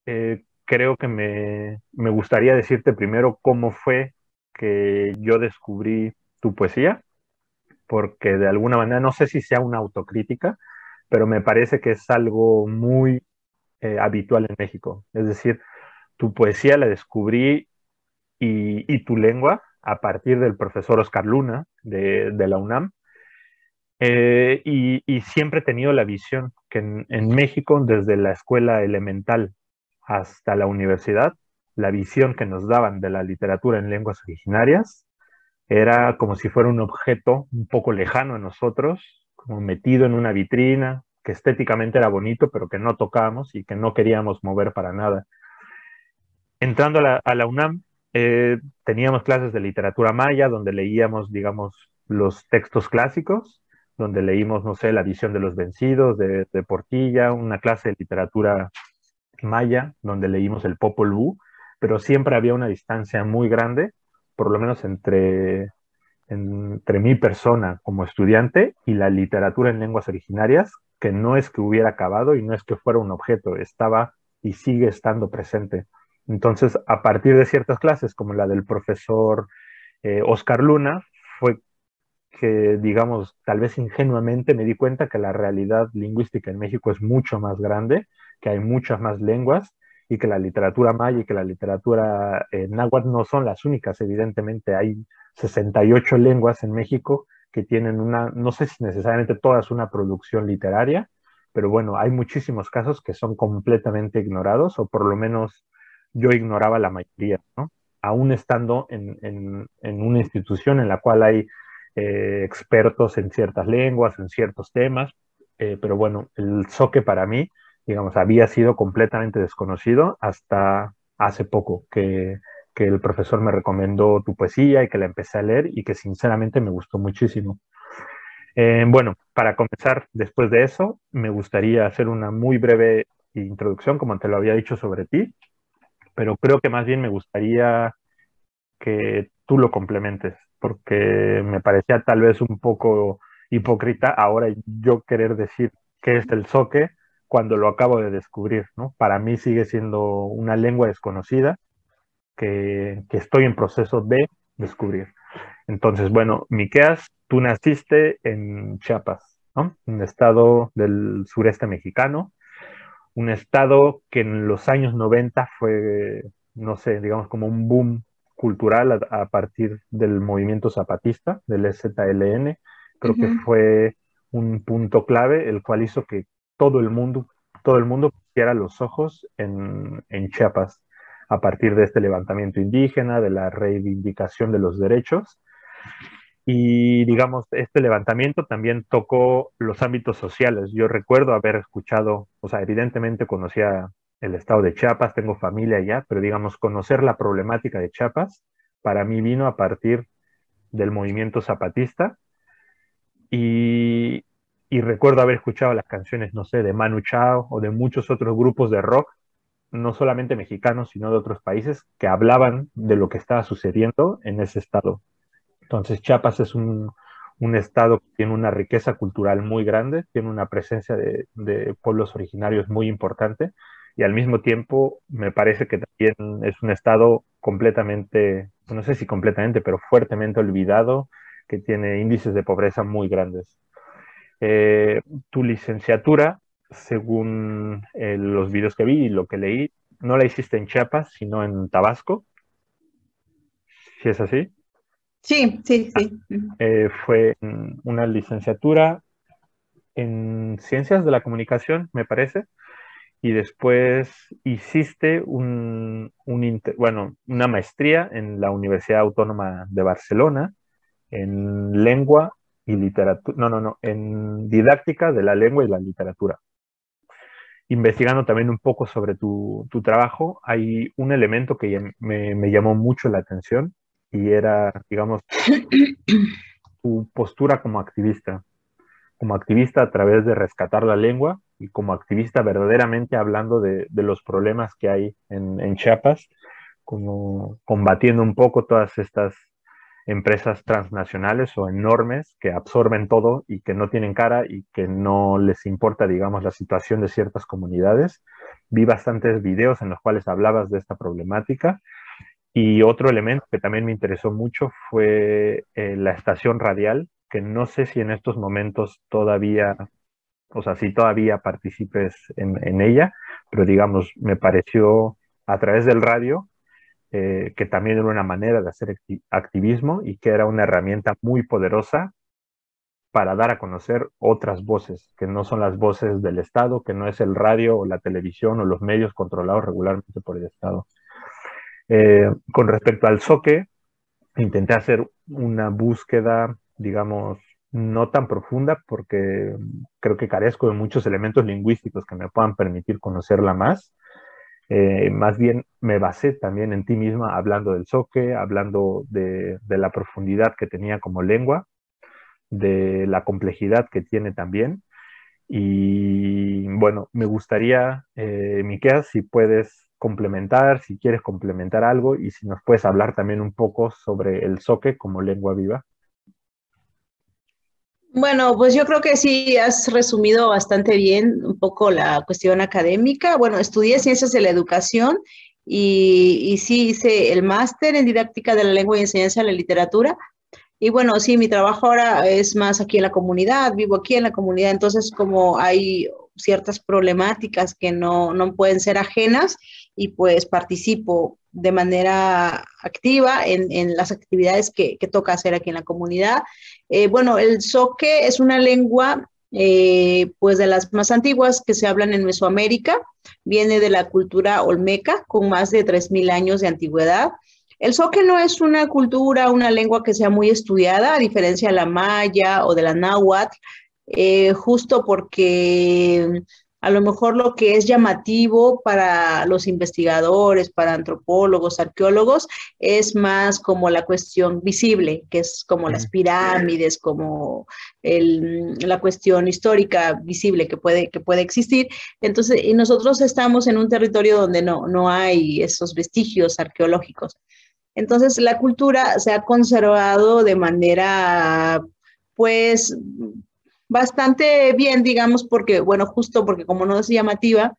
Creo que me gustaría decirte primero cómo fue que yo descubrí tu poesía, porque de alguna manera, no sé si sea una autocrítica, pero me parece que es algo muy habitual en México. Es decir, tu poesía la descubrí y tu lengua a partir del profesor Oscar Luna de la UNAM. Y siempre he tenido la visión que en México, desde la escuela elemental hasta la universidad, la visión que nos daban de la literatura en lenguas originarias era como si fuera un objeto un poco lejano a nosotros, como metido en una vitrina, que estéticamente era bonito, pero que no tocábamos y que no queríamos mover para nada. Entrando a la UNAM, teníamos clases de literatura maya, donde leíamos, digamos, los textos clásicos, donde leímos, no sé, La visión de los vencidos, de Portilla, una clase de literatura maya, donde leímos el Popol Vuh, pero siempre había una distancia muy grande, por lo menos entre mi persona como estudiante y la literatura en lenguas originarias, que no es que hubiera acabado y no es que fuera un objeto, estaba y sigue estando presente. Entonces, a partir de ciertas clases, como la del profesor Oscar Luna, fue que, digamos, tal vez ingenuamente me di cuenta que la realidad lingüística en México es mucho más grande, que hay muchas más lenguas y que la literatura maya y que la literatura náhuatl no son las únicas. Evidentemente hay 68 lenguas en México que tienen una, no sé si necesariamente todas una producción literaria, pero bueno, hay muchísimos casos que son completamente ignorados, o por lo menos yo ignoraba la mayoría, ¿no? Aún estando en una institución en la cual hay expertos en ciertas lenguas, en ciertos temas, pero bueno, el zoque para mí, digamos, había sido completamente desconocido hasta hace poco que el profesor me recomendó tu poesía y que la empecé a leer y que sinceramente me gustó muchísimo. Bueno, para comenzar, después de eso, me gustaría hacer una muy breve introducción, como te lo había dicho, sobre ti, pero creo que más bien me gustaría que tú lo complementes, porque me parecía tal vez un poco hipócrita ahora yo querer decir qué es el zoque cuando lo acabo de descubrir, ¿no? Para mí sigue siendo una lengua desconocida que estoy en proceso de descubrir. Entonces, bueno, Miqueas, tú naciste en Chiapas, ¿no? Un estado del sureste mexicano, un estado que en los años 90 fue, no sé, digamos como un boom cultural a partir del movimiento zapatista, del EZLN. Creo que Ujú. fue un punto clave, el cual hizo que todo el mundo, todo el mundo pusiera los ojos en Chiapas a partir de este levantamiento indígena, de la reivindicación de los derechos. Y digamos, este levantamiento también tocó los ámbitos sociales. Yo recuerdo haber escuchado, o sea, evidentemente conocía el estado de Chiapas, tengo familia allá, pero digamos, conocer la problemática de Chiapas para mí vino a partir del movimiento zapatista y, y recuerdo haber escuchado las canciones, no sé, de Manu Chao o de muchos otros grupos de rock, no solamente mexicanos, sino de otros países, que hablaban de lo que estaba sucediendo en ese estado. Entonces, Chiapas es un estado que tiene una riqueza cultural muy grande, tiene una presencia de pueblos originarios muy importante y al mismo tiempo me parece que también es un estado completamente, no sé si completamente, pero fuertemente olvidado, que tiene índices de pobreza muy grandes. Eh, Tu licenciatura, según los videos que vi y lo que leí, no la hiciste en Chiapas, sino en Tabasco, si es así. Sí, sí, sí. Ujú. Fue una licenciatura en Ciencias de la Comunicación, me parece, y después hiciste bueno, una maestría en la Universidad Autónoma de Barcelona en lengua y literatura, no, en didáctica de la lengua y la literatura. Investigando también un poco sobre tu trabajo, hay un elemento que me llamó mucho la atención y era, digamos, tu postura como activista a través de rescatar la lengua y como activista verdaderamente hablando de los problemas que hay en Chiapas, como combatiendo un poco todas estas empresas transnacionales o enormes que absorben todo y que no tienen cara y que no les importa, digamos, la situación de ciertas comunidades. vi bastantes videos en los cuales hablabas de esta problemática. Y otro elemento que también me interesó mucho fue la estación radial, que no sé si en estos momentos todavía, o sea, si todavía participes en ella, pero digamos, me pareció a través del radio que también era una manera de hacer activismo y que era una herramienta muy poderosa para dar a conocer otras voces, que no son las voces del Estado, que no es el radio o la televisión o los medios controlados regularmente por el Estado. Con respecto al zoque, intenté hacer una búsqueda, digamos, no tan profunda porque creo que carezco de muchos elementos lingüísticos que me puedan permitir conocerla más. Más bien me basé también en ti misma hablando del zoque, hablando de la profundidad que tenía como lengua, de la complejidad que tiene también. Y bueno, me gustaría, Miquea, si puedes complementar, si quieres complementar algo y si nos puedes hablar también un poco sobre el zoque como lengua viva. Bueno, pues yo creo que sí has resumido bastante bien un poco la cuestión académica. Bueno, estudié ciencias de la educación y sí hice el máster en didáctica de la lengua y enseñanza de la literatura. Y bueno, sí, mi trabajo ahora es más aquí en la comunidad, vivo aquí en la comunidad, entonces como hay ciertas problemáticas que no pueden ser ajenas y pues participo de manera activa en las actividades que toca hacer aquí en la comunidad. Bueno, el zoque es una lengua pues de las más antiguas que se hablan en Mesoamérica, viene de la cultura olmeca con más de 3000 años de antigüedad. El zoque no es una cultura, una lengua que sea muy estudiada, a diferencia de la maya o de la náhuatl, justo porque a lo mejor lo que es llamativo para los investigadores, para antropólogos, arqueólogos, es más como la cuestión visible, que es como las pirámides, como la cuestión histórica visible que puede existir. Entonces, y nosotros estamos en un territorio donde no hay esos vestigios arqueológicos. Entonces, la cultura se ha conservado de manera, pues, bastante bien, digamos, porque, bueno, justo porque como no es llamativa,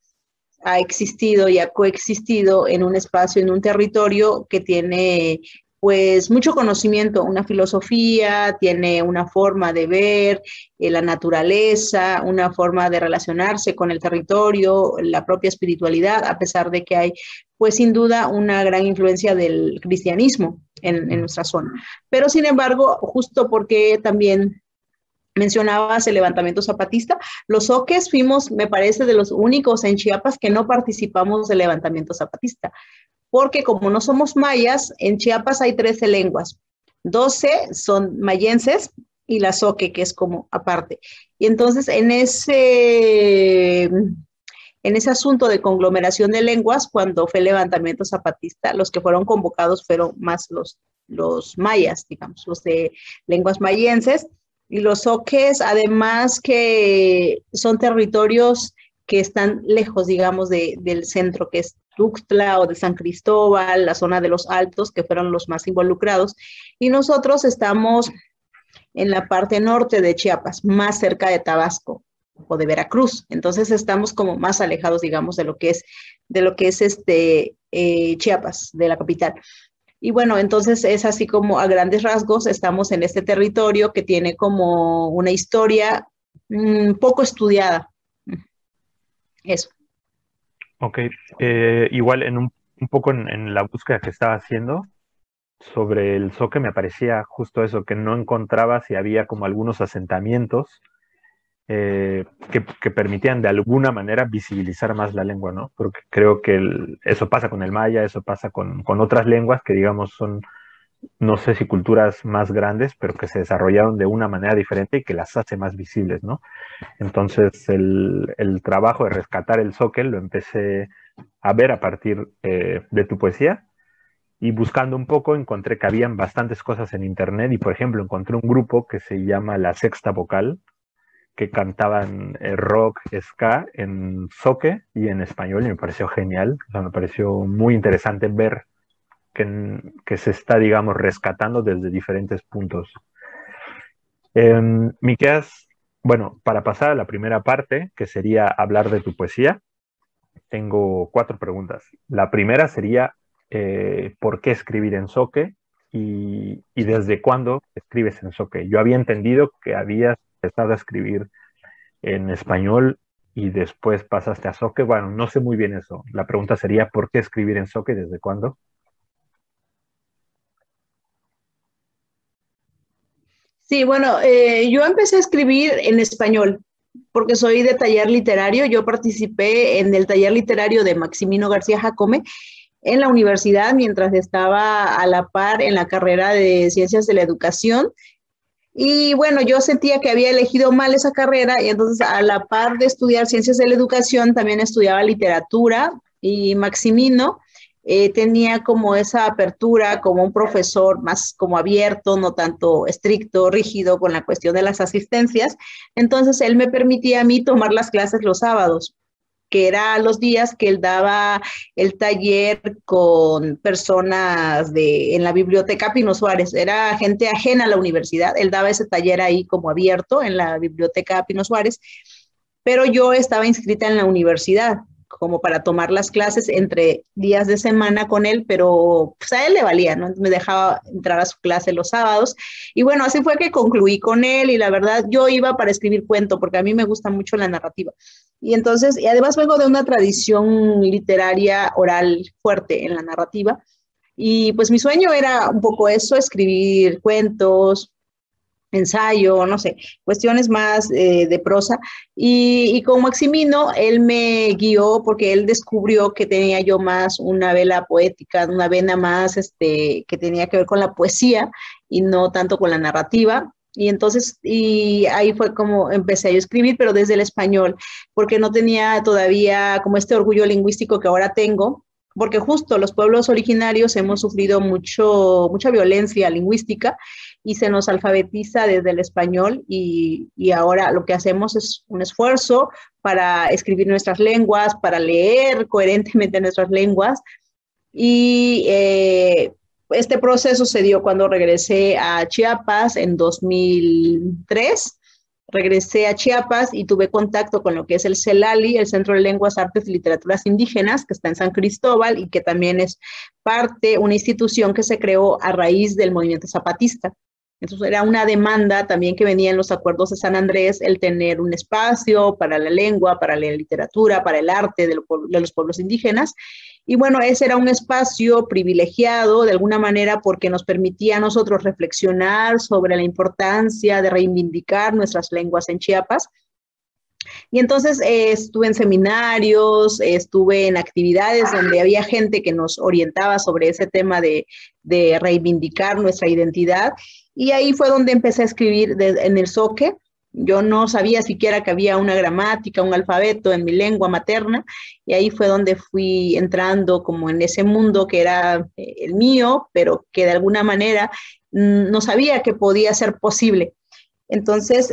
ha existido y ha coexistido en un espacio, en un territorio que tiene pues mucho conocimiento, una filosofía, tiene una forma de ver la naturaleza, una forma de relacionarse con el territorio, la propia espiritualidad, a pesar de que hay pues sin duda una gran influencia del cristianismo en nuestra zona. Pero sin embargo, justo porque también mencionabas el levantamiento zapatista. Los zoques fuimos, me parece, de los únicos en Chiapas que no participamos del levantamiento zapatista, porque como no somos mayas, en Chiapas hay 13 lenguas. 12 son mayenses y la zoque, que es como aparte. Y entonces en ese asunto de conglomeración de lenguas, cuando fue el levantamiento zapatista, los que fueron convocados fueron más los mayas, digamos, los de lenguas mayenses, y los zoques, además que son territorios que están lejos, digamos, del centro, que es Tuxtla o de San Cristóbal, la zona de los Altos, que fueron los más involucrados, y nosotros estamos en la parte norte de Chiapas, más cerca de Tabasco o de Veracruz. Entonces estamos como más alejados, digamos, de lo que es Chiapas, de la capital. Y bueno, entonces es así como a grandes rasgos estamos en este territorio que tiene como una historia poco estudiada. Eso. Ok, igual un poco en la búsqueda que estaba haciendo sobre el zoque me parecía justo eso, que no encontraba si había como algunos asentamientos que permitían de alguna manera visibilizar más la lengua, ¿no? Porque creo que eso pasa con el maya, eso pasa con otras lenguas que digamos son, no sé si culturas más grandes, pero que se desarrollaron de una manera diferente y que las hace más visibles, ¿no? Entonces el trabajo de rescatar el zoque lo empecé a ver a partir de tu poesía y buscando un poco encontré que habían bastantes cosas en internet y por ejemplo encontré un grupo que se llama La Sexta Vocal que cantaban rock, ska en zoque y en español y me pareció genial, o sea, me pareció muy interesante ver que se está, digamos, rescatando desde diferentes puntos. Miqueas, bueno, para pasar a la primera parte, que sería hablar de tu poesía, tengo 4 preguntas. La primera sería, ¿por qué escribir en Zoque? Y ¿desde cuándo escribes en Zoque? Yo había entendido que habías empezado a escribir en español y después pasaste a Zoque. Bueno, no sé muy bien eso. La pregunta sería, ¿por qué escribir en Zoque? ¿Desde cuándo? Sí, bueno, yo empecé a escribir en español porque soy de taller literario. Yo participé en el taller literario de Maximino García Jacome en la universidad mientras estaba a la par en la carrera de Ciencias de la Educación. Y bueno, yo sentía que había elegido mal esa carrera y entonces a la par de estudiar Ciencias de la Educación también estudiaba literatura y Maximino tenía como esa apertura como un profesor más como abierto, no tanto estricto, rígido con la cuestión de las asistencias. Entonces él me permitía a mí tomar las clases los sábados, que era los días que él daba el taller con personas en la biblioteca Pino Suárez. Era gente ajena a la universidad. Él daba ese taller ahí como abierto en la biblioteca Pino Suárez, pero yo estaba inscrita en la universidad como para tomar las clases entre días de semana con él, pero pues a él le valía, ¿no? Me dejaba entrar a su clase los sábados. Y bueno, así fue que concluí con él y la verdad yo iba para escribir cuento porque a mí me gusta mucho la narrativa. Y entonces, y además vengo de una tradición literaria oral fuerte en la narrativa. Y pues mi sueño era un poco eso, escribir cuentos, ensayo, no sé, cuestiones más de prosa. Y con Maximino, él me guió porque él descubrió que tenía yo más una vela poética, una vena más que tenía que ver con la poesía y no tanto con la narrativa. Y entonces, y ahí fue como empecé a escribir, pero desde el español, porque no tenía todavía como este orgullo lingüístico que ahora tengo, porque justo los pueblos originarios hemos sufrido mucha violencia lingüística y se nos alfabetiza desde el español y ahora lo que hacemos es un esfuerzo para escribir nuestras lenguas, para leer coherentemente nuestras lenguas y este proceso se dio cuando regresé a Chiapas en 2003. Regresé a Chiapas y tuve contacto con lo que es el CELALI, el Centro de Lenguas, Artes y Literaturas Indígenas, que está en San Cristóbal y que también es una institución que se creó a raíz del movimiento zapatista. Entonces era una demanda también que venía en los acuerdos de San Andrés, el tener un espacio para la lengua, para la literatura, para el arte de los pueblos indígenas. Y bueno, ese era un espacio privilegiado de alguna manera porque nos permitía a nosotros reflexionar sobre la importancia de reivindicar nuestras lenguas en Chiapas. Y entonces estuve en seminarios, estuve en actividades donde había gente que nos orientaba sobre ese tema de reivindicar nuestra identidad. Y ahí fue donde empecé a escribir en el Zoque. Yo no sabía siquiera que había una gramática, un alfabeto en mi lengua materna, y ahí fue donde fui entrando como en ese mundo que era el mío, pero que de alguna manera no sabía que podía ser posible. Entonces,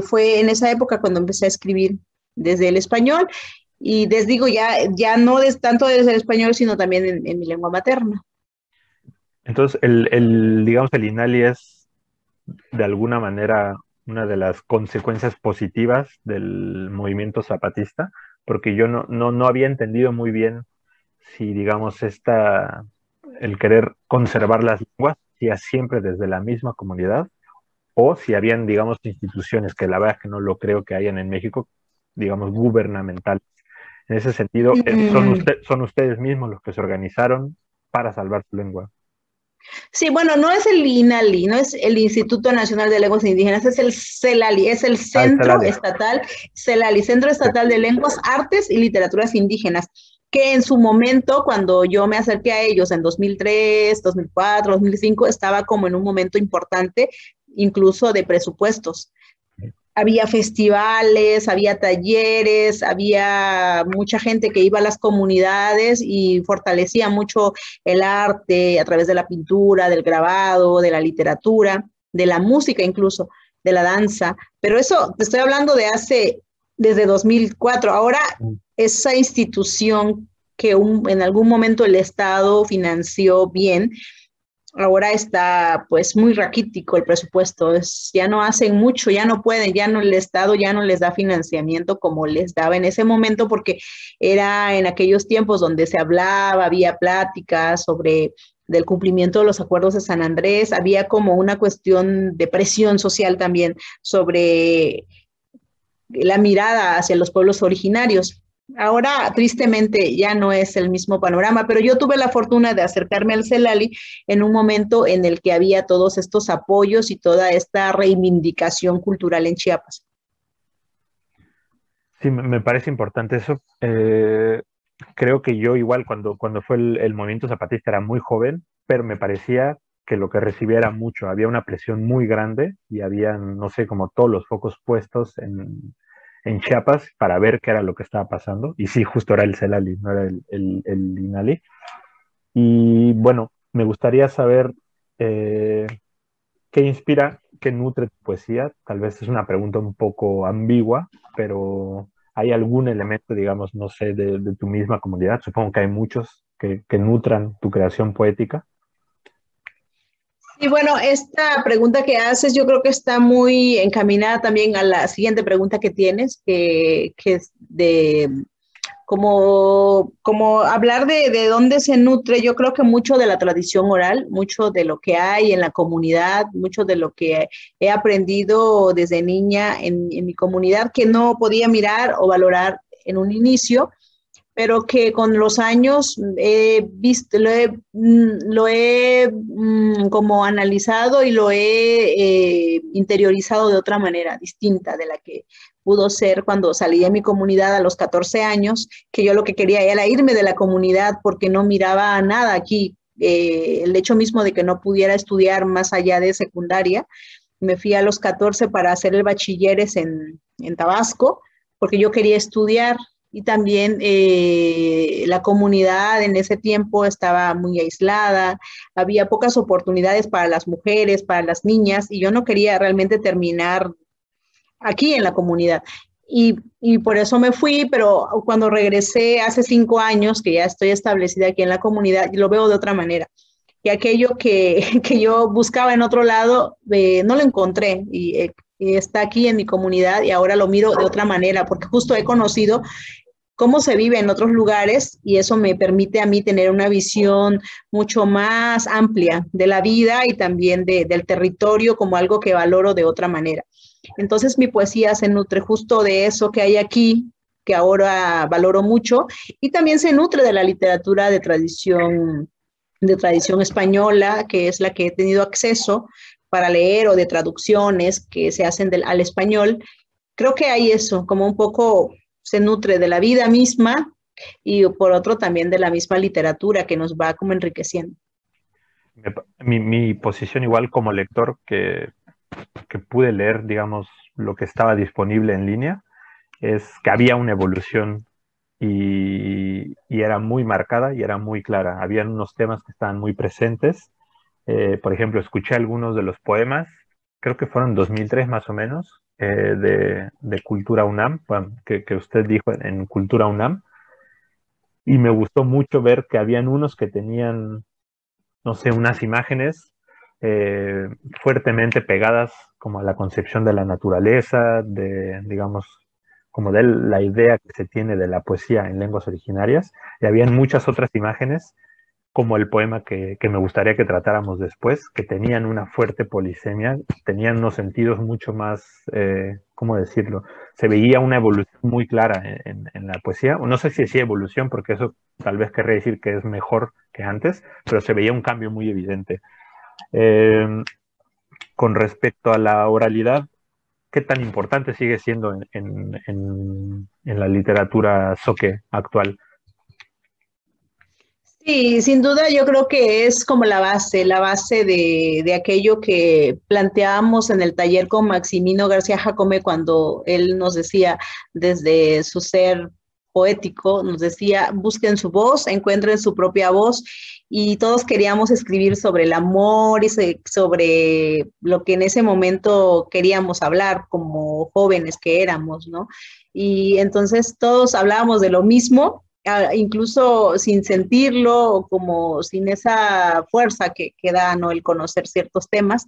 fue en esa época cuando empecé a escribir desde el español, y les digo, ya no tanto desde el español, sino también en mi lengua materna. Entonces, digamos, el INALI es de alguna manera una de las consecuencias positivas del movimiento zapatista, porque yo no había entendido muy bien si, digamos, el querer conservar las lenguas, si es siempre desde la misma comunidad, o si habían, digamos, instituciones, que la verdad es que no lo creo que hayan en México, digamos, gubernamentales. En ese sentido, son ustedes mismos los que se organizaron para salvar su lengua. Sí, bueno, no es el INALI, no es el Instituto Nacional de Lenguas Indígenas, es el CELALI, es el Centro Estatal, CELALI, Centro Estatal de Lenguas, Artes y Literaturas Indígenas, que en su momento, cuando yo me acerqué a ellos en 2003, 2004, 2005, estaba como en un momento importante, incluso de presupuestos. Había festivales, había talleres, había mucha gente que iba a las comunidades y fortalecía mucho el arte a través de la pintura, del grabado, de la literatura, de la música incluso, de la danza. Pero eso te estoy hablando desde 2004. Ahora, esa institución que en algún momento el Estado financió bien, ahora está pues muy raquítico el presupuesto, ya no hacen mucho, ya no pueden, ya no el Estado ya no les da financiamiento como les daba en ese momento, porque era en aquellos tiempos donde se hablaba, había pláticas sobre del cumplimiento de los acuerdos de San Andrés, había como una cuestión de presión social también sobre la mirada hacia los pueblos originarios. Ahora, tristemente, ya no es el mismo panorama, pero yo tuve la fortuna de acercarme al CELALI en un momento en el que había todos estos apoyos y toda esta reivindicación cultural en Chiapas. Sí, me parece importante eso. Creo que yo igual cuando fue el movimiento zapatista era muy joven, pero me parecía que lo que recibía era mucho. Había una presión muy grande y había, no sé, como todos los focos puestos en Chiapas para ver qué era lo que estaba pasando. Y sí, justo era el CELALI, no era el INALI. Y bueno, me gustaría saber qué inspira, qué nutre tu poesía. Tal vez es una pregunta un poco ambigua, pero ¿hay algún elemento, digamos, no sé, de tu misma comunidad? Supongo que hay muchos que nutran tu creación poética. Y bueno, esta pregunta que haces yo creo que está muy encaminada también a la siguiente pregunta que tienes, que es de como hablar de dónde se nutre, yo creo que mucho de la tradición oral, mucho de lo que hay en la comunidad, mucho de lo que he aprendido desde niña en mi comunidad que no podía mirar o valorar en un inicio, pero que con los años he visto, lo he como analizado y lo he interiorizado de otra manera, distinta de la que pudo ser cuando salí de mi comunidad a los 14 años, que yo lo que quería era irme de la comunidad porque no miraba nada aquí. El hecho mismo de que no pudiera estudiar más allá de secundaria, me fui a los 14 para hacer el bachilleres en Tabasco, porque yo quería estudiar y también la comunidad en ese tiempo estaba muy aislada, había pocas oportunidades para las mujeres, para las niñas, y yo no quería realmente terminar aquí en la comunidad. Y por eso me fui, pero cuando regresé hace 5 años, que ya estoy establecida aquí en la comunidad, lo veo de otra manera. Y aquello que yo buscaba en otro lado, no lo encontré y está aquí en mi comunidad y ahora lo miro de otra manera, porque justo he conocido cómo se vive en otros lugares y eso me permite a mí tener una visión mucho más amplia de la vida y también del territorio como algo que valoro de otra manera. Entonces mi poesía se nutre justo de eso que hay aquí, que ahora valoro mucho, y también se nutre de la literatura de tradición española, que es la que he tenido acceso para leer, o de traducciones que se hacen al español. Creo que hay eso, como un poco se nutre de la vida misma y por otro también de la misma literatura que nos va como enriqueciendo. Mi posición igual como lector que pude leer, digamos, lo que estaba disponible en línea, es que había una evolución y era muy marcada y era muy clara. Habían unos temas que estaban muy presentes. Por ejemplo, escuché algunos de los poemas, creo que fueron 2003 más o menos, de Cultura UNAM, bueno, que usted dijo en Cultura UNAM, y me gustó mucho ver que habían unos que tenían, no sé, unas imágenes eh, fuertemente pegadas como a la concepción de la naturaleza, de, digamos, como de la idea que se tiene de la poesía en lenguas originarias, y habían muchas otras imágenes, como el poema que me gustaría que tratáramos después, que tenían una fuerte polisemia, tenían unos sentidos mucho más, ¿cómo decirlo? Se veía una evolución muy clara en la poesía. No sé si decía evolución, porque eso tal vez querría decir que es mejor que antes, pero se veía un cambio muy evidente. Eh, con respecto a la oralidad, ¿qué tan importante sigue siendo en la literatura soque actual? Sí, sin duda yo creo que es como la base de aquello que planteábamos en el taller con Maximino García Jacome cuando él nos decía desde su ser poético, nos decía, busquen su voz, encuentren su propia voz y todos queríamos escribir sobre el amor y sobre lo que en ese momento queríamos hablar como jóvenes que éramos, ¿no? Y entonces todos hablábamos de lo mismo, incluso sin sentirlo o como sin esa fuerza que da, ¿no?, el conocer ciertos temas.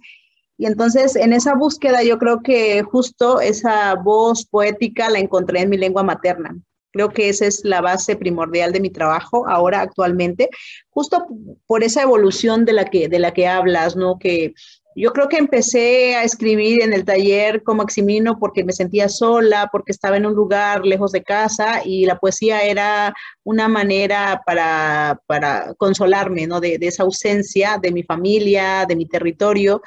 Y entonces en esa búsqueda yo creo que justo esa voz poética la encontré en mi lengua materna. Creo que esa es la base primordial de mi trabajo ahora actualmente, justo por esa evolución de la que hablas, ¿no? Que yo creo que empecé a escribir en el taller con Maximino porque me sentía sola, porque estaba en un lugar lejos de casa y la poesía era una manera para consolarme, ¿no? De esa ausencia de mi familia, de mi territorio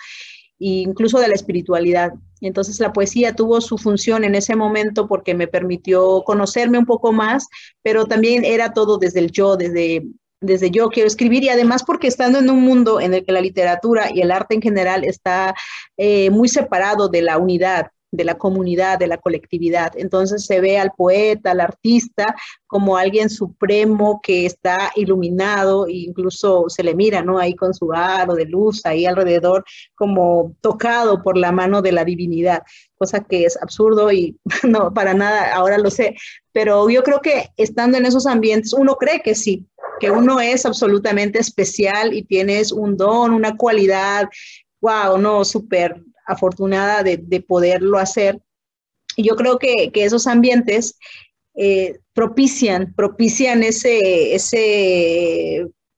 e incluso de la espiritualidad. Entonces la poesía tuvo su función en ese momento porque me permitió conocerme un poco más, pero también era todo desde el yo, desde yo quiero escribir y además porque estando en un mundo en el que la literatura y el arte en general está muy separado de la unidad, de la comunidad, de la colectividad. Entonces se ve al poeta, al artista, como alguien supremo que está iluminado e incluso se le mira, ¿no? Ahí con su aro de luz, ahí alrededor, como tocado por la mano de la divinidad, cosa que es absurdo y no, para nada, ahora lo sé. Pero yo creo que estando en esos ambientes, uno cree que sí, que uno es absolutamente especial y tienes un don, una cualidad, wow, no, súper afortunada de poderlo hacer. Y yo creo que esos ambientes propician ese,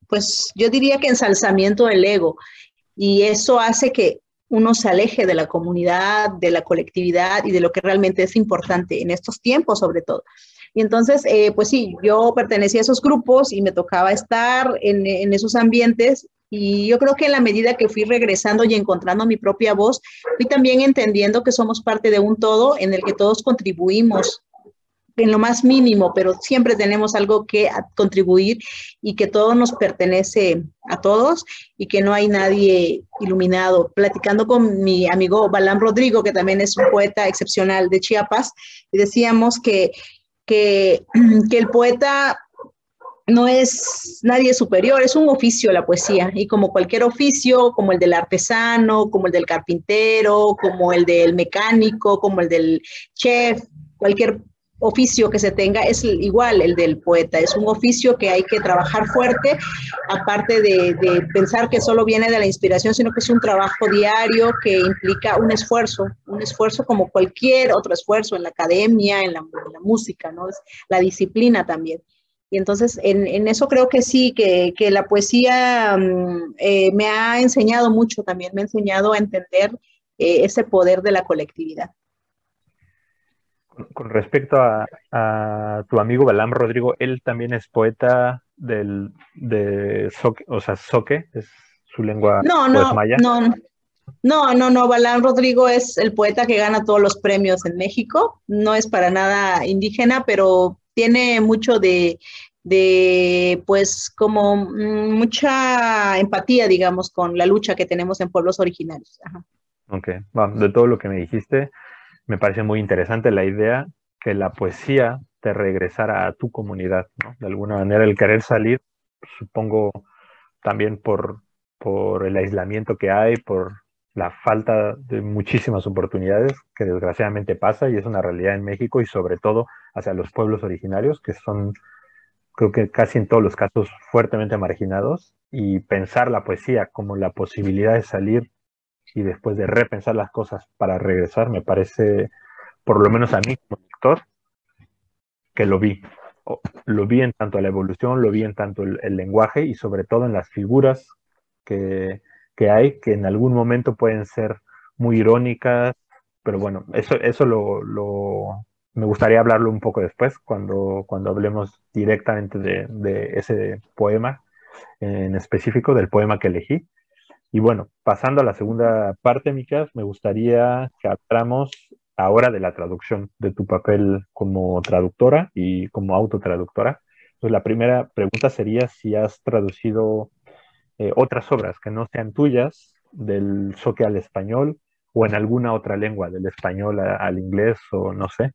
pues yo diría que ensalzamiento del ego. Y eso hace que uno se aleje de la comunidad, de la colectividad y de lo que realmente es importante en estos tiempos sobre todo. Y entonces, pues sí, yo pertenecía a esos grupos y me tocaba estar en esos ambientes y yo creo que en la medida que fui regresando y encontrando mi propia voz, fui también entendiendo que somos parte de un todo en el que todos contribuimos en lo más mínimo, pero siempre tenemos algo que contribuir y que todo nos pertenece a todos y que no hay nadie iluminado. Platicando con mi amigo Balán Rodrigo, que también es un poeta excepcional de Chiapas, y decíamos que el poeta no es nadie superior, es un oficio la poesía y como cualquier oficio, como el del artesano, como el del carpintero, como el del mecánico, como el del chef, cualquier oficio que se tenga es igual el del poeta, es un oficio que hay que trabajar fuerte, aparte de pensar que solo viene de la inspiración, sino que es un trabajo diario que implica un esfuerzo como cualquier otro esfuerzo en la academia, en la música, ¿no? Es la disciplina también. Y entonces en eso creo que sí, que la poesía me ha enseñado mucho también, me ha enseñado a entender ese poder de la colectividad. Con respecto a tu amigo Balam Rodrigo, él también es poeta de Zoque, o sea, Zoque, es su lengua No, pues no, maya. no, no, Balán Rodrigo es el poeta que gana todos los premios en México, no es para nada indígena, pero tiene mucho pues, como mucha empatía, digamos, con la lucha que tenemos en pueblos originarios. Ajá. Ok, bueno, de todo lo que me dijiste, me parece muy interesante la idea que la poesía te regresara a tu comunidad, ¿no? De alguna manera el querer salir, supongo también por el aislamiento que hay, por la falta de muchísimas oportunidades que desgraciadamente pasa y es una realidad en México y sobre todo hacia los pueblos originarios que son, creo que casi en todos los casos, fuertemente marginados y pensar la poesía como la posibilidad de salir y después de repensar las cosas para regresar, me parece, por lo menos a mí como lector, que lo vi. Lo vi en tanto la evolución, lo vi en tanto el lenguaje y sobre todo en las figuras que hay, que en algún momento pueden ser muy irónicas, pero bueno, eso me gustaría hablarlo un poco después, cuando hablemos directamente de ese poema en específico, del poema que elegí. Y bueno, pasando a la segunda parte, Micas, me gustaría que habláramos ahora de la traducción, de tu papel como traductora y como autotraductora. Entonces, la primera pregunta sería si has traducido otras obras que no sean tuyas, del zoque al español o en alguna otra lengua, del español al inglés o no sé.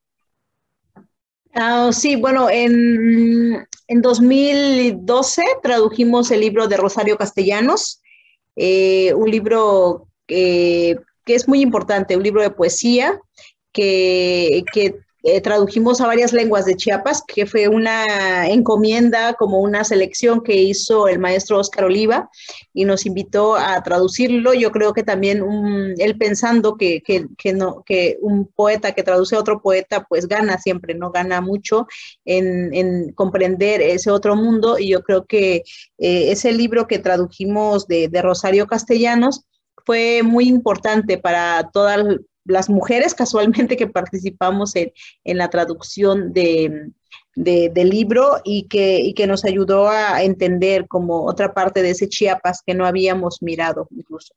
Sí, bueno, en 2012 tradujimos el libro de Rosario Castellanos, un libro que es muy importante, un libro de poesía que tradujimos a varias lenguas de Chiapas, que fue una encomienda, como una selección que hizo el maestro Óscar Oliva y nos invitó a traducirlo. Yo creo que también él pensando que un poeta que traduce a otro poeta, pues gana siempre, ¿no? Gana mucho en comprender ese otro mundo, y yo creo que ese libro que tradujimos de Rosario Castellanos fue muy importante para todas las mujeres casualmente que participamos en la traducción del libro, y que nos ayudó a entender como otra parte de ese Chiapas que no habíamos mirado incluso.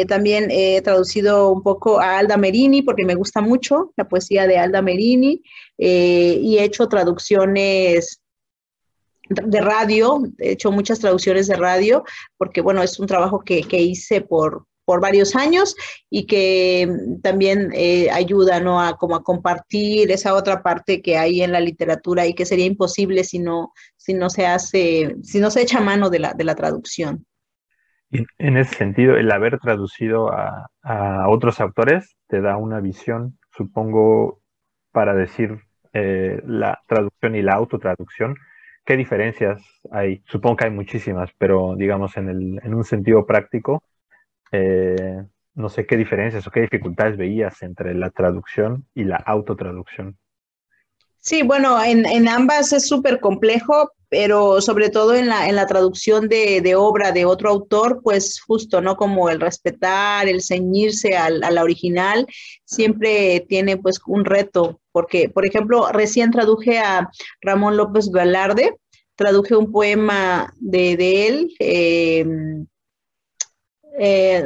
También he traducido un poco a Alda Merini porque me gusta mucho la poesía de Alda Merini, y he hecho traducciones de radio, he hecho muchas traducciones de radio, porque bueno, es un trabajo que hice por varios años, y que también ayuda, ¿no? Como a compartir esa otra parte que hay en la literatura y que sería imposible si no se hace, si no se echa mano de la traducción. Y en ese sentido, el haber traducido a otros autores te da una visión, supongo, para decir la traducción y la autotraducción. ¿Qué diferencias hay? Supongo que hay muchísimas, pero digamos en un sentido práctico, eh, no sé qué diferencias o qué dificultades veías entre la traducción y la autotraducción. Sí, bueno, en ambas es súper complejo, pero sobre todo en la traducción de obra de otro autor, pues justo, ¿no? Como el respetar, el ceñirse a la original, siempre tiene pues un reto, porque, por ejemplo, recién traduje a Ramón López Velarde, traduje un poema de él,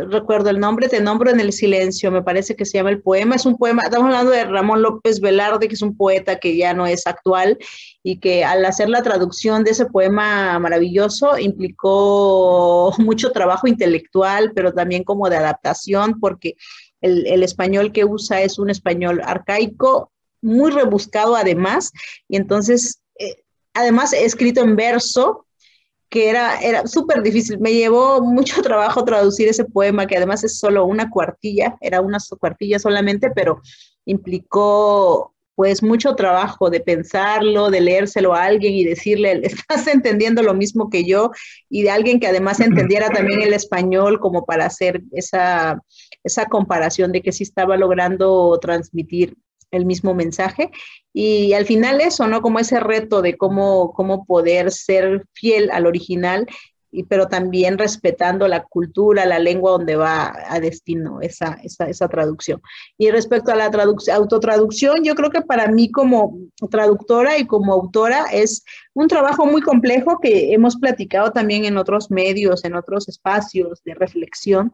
recuerdo el nombre, Te nombro en el silencio, me parece que se llama el poema. Es un poema, estamos hablando de Ramón López Velarde, que es un poeta que ya no es actual, y que al hacer la traducción de ese poema maravilloso implicó mucho trabajo intelectual, pero también como de adaptación, porque el español que usa es un español arcaico, muy rebuscado además, y entonces, además escrito en verso, que era súper difícil. Me llevó mucho trabajo traducir ese poema, que además es solo una cuartilla, era una cuartilla solamente, pero implicó pues mucho trabajo de pensarlo, de leérselo a alguien y decirle, estás entendiendo lo mismo que yo, y de alguien que además entendiera también el español, como para hacer esa comparación de que sí estaba logrando transmitir el mismo mensaje. Y al final eso, ¿no? Como ese reto de cómo poder ser fiel al original, pero también respetando la cultura, la lengua donde va a destino esa traducción. Y respecto a la autotraducción, yo creo que para mí como traductora y como autora es un trabajo muy complejo que hemos platicado también en otros medios, en otros espacios de reflexión,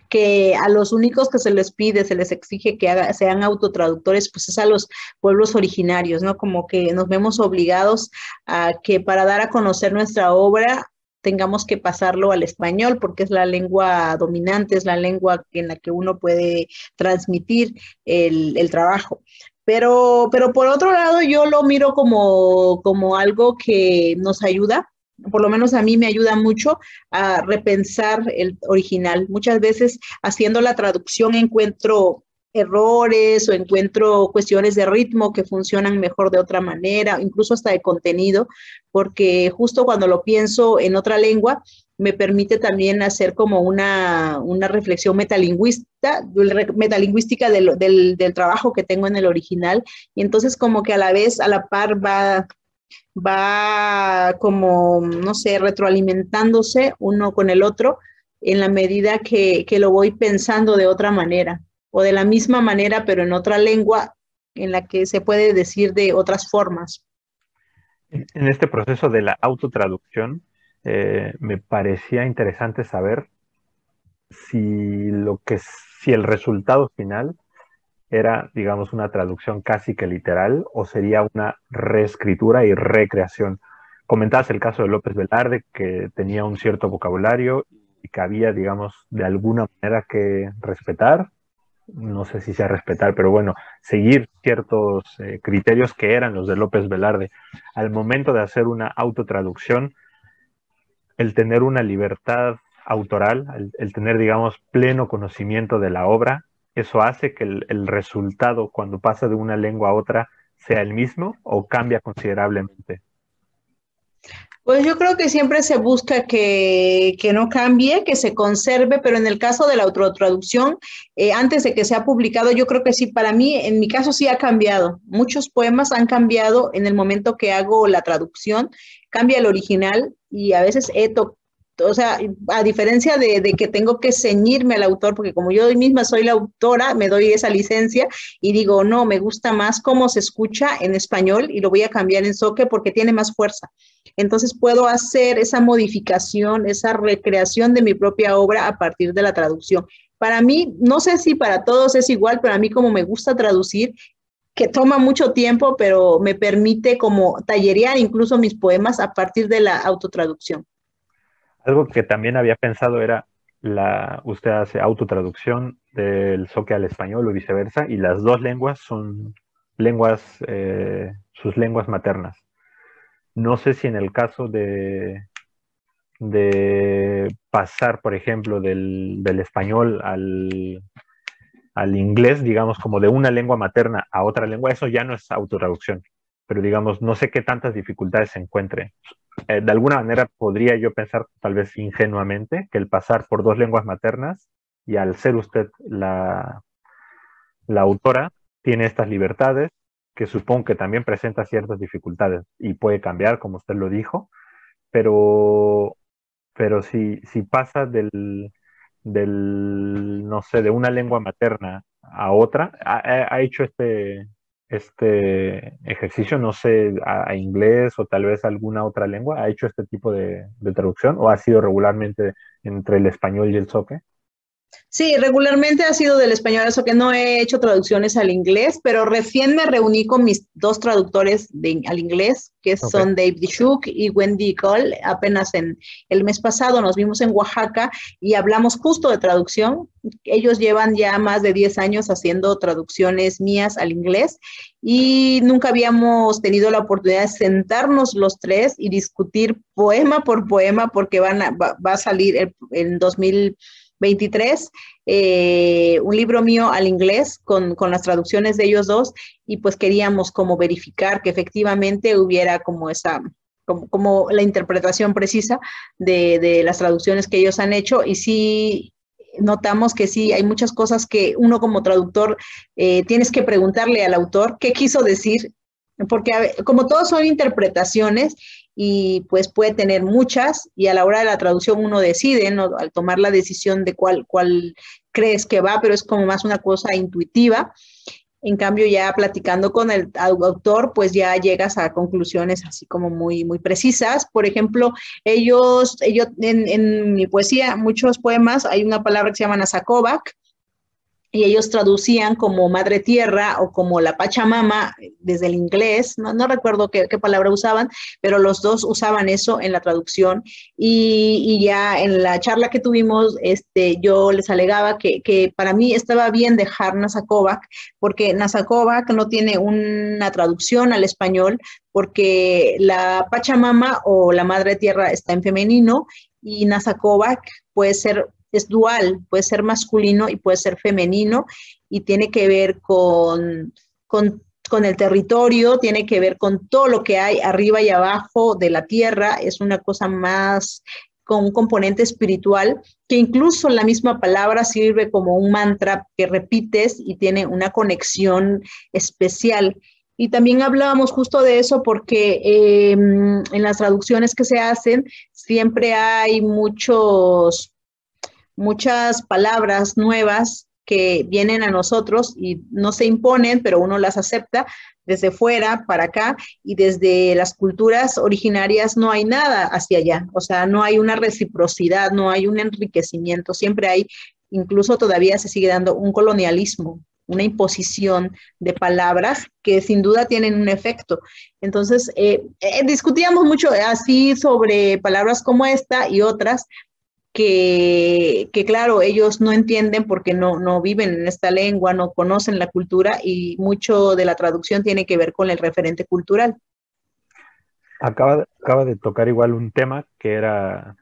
que a los únicos que se les pide, se les exige que sean autotraductores, pues es a los pueblos originarios, ¿no? Como que nos vemos obligados a que para dar a conocer nuestra obra tengamos que pasarlo al español, porque es la lengua dominante, es la lengua en la que uno puede transmitir el trabajo. Pero por otro lado, yo lo miro como algo que nos ayuda, por lo menos a mí me ayuda mucho a repensar el original. Muchas veces haciendo la traducción encuentro errores o encuentro cuestiones de ritmo que funcionan mejor de otra manera, incluso hasta de contenido, porque justo cuando lo pienso en otra lengua, me permite también hacer como una reflexión metalingüística del trabajo que tengo en el original, y entonces como que a la vez, a la par, va como, no sé, retroalimentándose uno con el otro en la medida que lo voy pensando de otra manera, o de la misma manera, pero en otra lengua en la que se puede decir de otras formas. En este proceso de la autotraducción, me parecía interesante saber si el resultado final era, digamos, una traducción casi que literal o sería una reescritura y recreación. Comentabas el caso de López Velarde, que tenía un cierto vocabulario y que había, digamos, de alguna manera que respetar, no sé si sea respetar, pero bueno, seguir ciertos criterios que eran los de López Velarde. Al momento de hacer una autotraducción, el tener una libertad autoral, el tener, digamos, pleno conocimiento de la obra, ¿eso hace que el resultado cuando pasa de una lengua a otra sea el mismo o cambia considerablemente? Pues yo creo que siempre se busca que no cambie, que se conserve, pero en el caso de la autotraducción, antes de que sea publicado, yo creo que sí, para mí, en mi caso sí ha cambiado. Muchos poemas han cambiado en el momento que hago la traducción, cambia el original y a veces o sea, a diferencia de que tengo que ceñirme al autor, porque como yo misma soy la autora, me doy esa licencia y digo, no, me gusta más cómo se escucha en español y lo voy a cambiar en soque porque tiene más fuerza. Entonces puedo hacer esa modificación, esa recreación de mi propia obra a partir de la traducción. Para mí, no sé si para todos es igual, pero a mí como me gusta traducir, que toma mucho tiempo, pero me permite como tallerear incluso mis poemas a partir de la autotraducción. Algo que también había pensado era, usted hace autotraducción del zoque al español o viceversa, y las dos lenguas son lenguas, sus lenguas maternas. No sé si en el caso de pasar, por ejemplo, del español al inglés, digamos, como de una lengua materna a otra lengua, eso ya no es autotraducción, pero digamos, no sé qué tantas dificultades se encuentre. De alguna manera podría yo pensar, tal vez ingenuamente, que el pasar por dos lenguas maternas y al ser usted la autora, tiene estas libertades que supongo que también presenta ciertas dificultades y puede cambiar, como usted lo dijo, pero, pero si pasa no sé, de una lengua materna a otra, ha hecho este ejercicio, no sé, a inglés o tal vez alguna otra lengua, ha hecho este tipo de traducción o ha sido regularmente entre el español y el zoque. Sí, regularmente ha sido del español, eso que no he hecho traducciones al inglés, pero recién me reuní con mis dos traductores al inglés, que Ok. son Dave Dishuk y Wendy Cole. Apenas en el mes pasado nos vimos en Oaxaca y hablamos justo de traducción. Ellos llevan ya más de 10 años haciendo traducciones mías al inglés y nunca habíamos tenido la oportunidad de sentarnos los tres y discutir poema por poema porque va a salir en 2023 un libro mío al inglés con las traducciones de ellos dos y pues queríamos como verificar que efectivamente hubiera como esa, como la interpretación precisa de las traducciones que ellos han hecho y sí notamos que sí, hay muchas cosas que uno como traductor tienes que preguntarle al autor qué quiso decir, porque como todos son interpretaciones y pues puede tener muchas y a la hora de la traducción uno decide, ¿no? Al tomar la decisión de cuál crees que va, pero es como más una cosa intuitiva. En cambio, ya platicando con el autor, pues ya llegas a conclusiones así como muy precisas. Por ejemplo, ellos en mi poesía, muchos poemas, hay una palabra que se llama Nasakovac, y ellos traducían como madre tierra o como la Pachamama desde el inglés, no recuerdo qué palabra usaban, pero los dos usaban eso en la traducción y ya en la charla que tuvimos, yo les alegaba que para mí estaba bien dejar Nasakovac, porque Nasakovac no tiene una traducción al español, porque la Pachamama o la madre tierra está en femenino y Nasakovac puede ser es dual, puede ser masculino y puede ser femenino y tiene que ver con el territorio, tiene que ver con todo lo que hay arriba y abajo de la tierra, es una cosa más con un componente espiritual que incluso la misma palabra sirve como un mantra que repites y tiene una conexión especial. Y también hablábamos justo de eso porque en las traducciones que se hacen siempre hay muchas palabras nuevas que vienen a nosotros y no se imponen, pero uno las acepta desde fuera para acá y desde las culturas originarias no hay nada hacia allá, o sea, no hay una reciprocidad, no hay un enriquecimiento, siempre hay, incluso todavía se sigue dando un colonialismo, una imposición de palabras que sin duda tienen un efecto. Entonces, discutíamos mucho así sobre palabras como esta y otras, que claro, ellos no entienden porque no viven en esta lengua, no conocen la cultura y mucho de la traducción tiene que ver con el referente cultural. Acaba de tocar igual un tema que era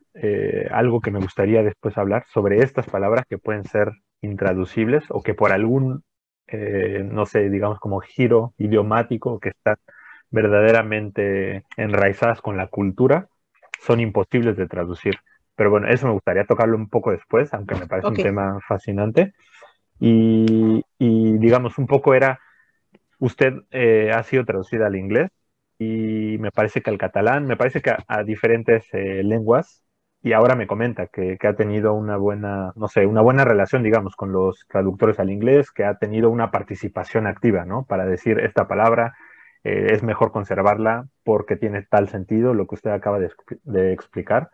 algo que me gustaría después hablar sobre estas palabras que pueden ser intraducibles o que por algún, no sé, digamos como giro idiomático que están verdaderamente enraizadas con la cultura, son imposibles de traducir. Pero bueno, eso me gustaría tocarlo un poco después, aunque me parece un Ok. tema fascinante. Y digamos, un poco era, usted ha sido traducida al inglés y me parece que al catalán, me parece que a diferentes lenguas, y ahora me comenta que ha tenido una buena, no sé, una buena relación, digamos, con los traductores al inglés, que ha tenido una participación activa, ¿no? Para decir esta palabra es mejor conservarla porque tiene tal sentido, lo que usted acaba de explicar.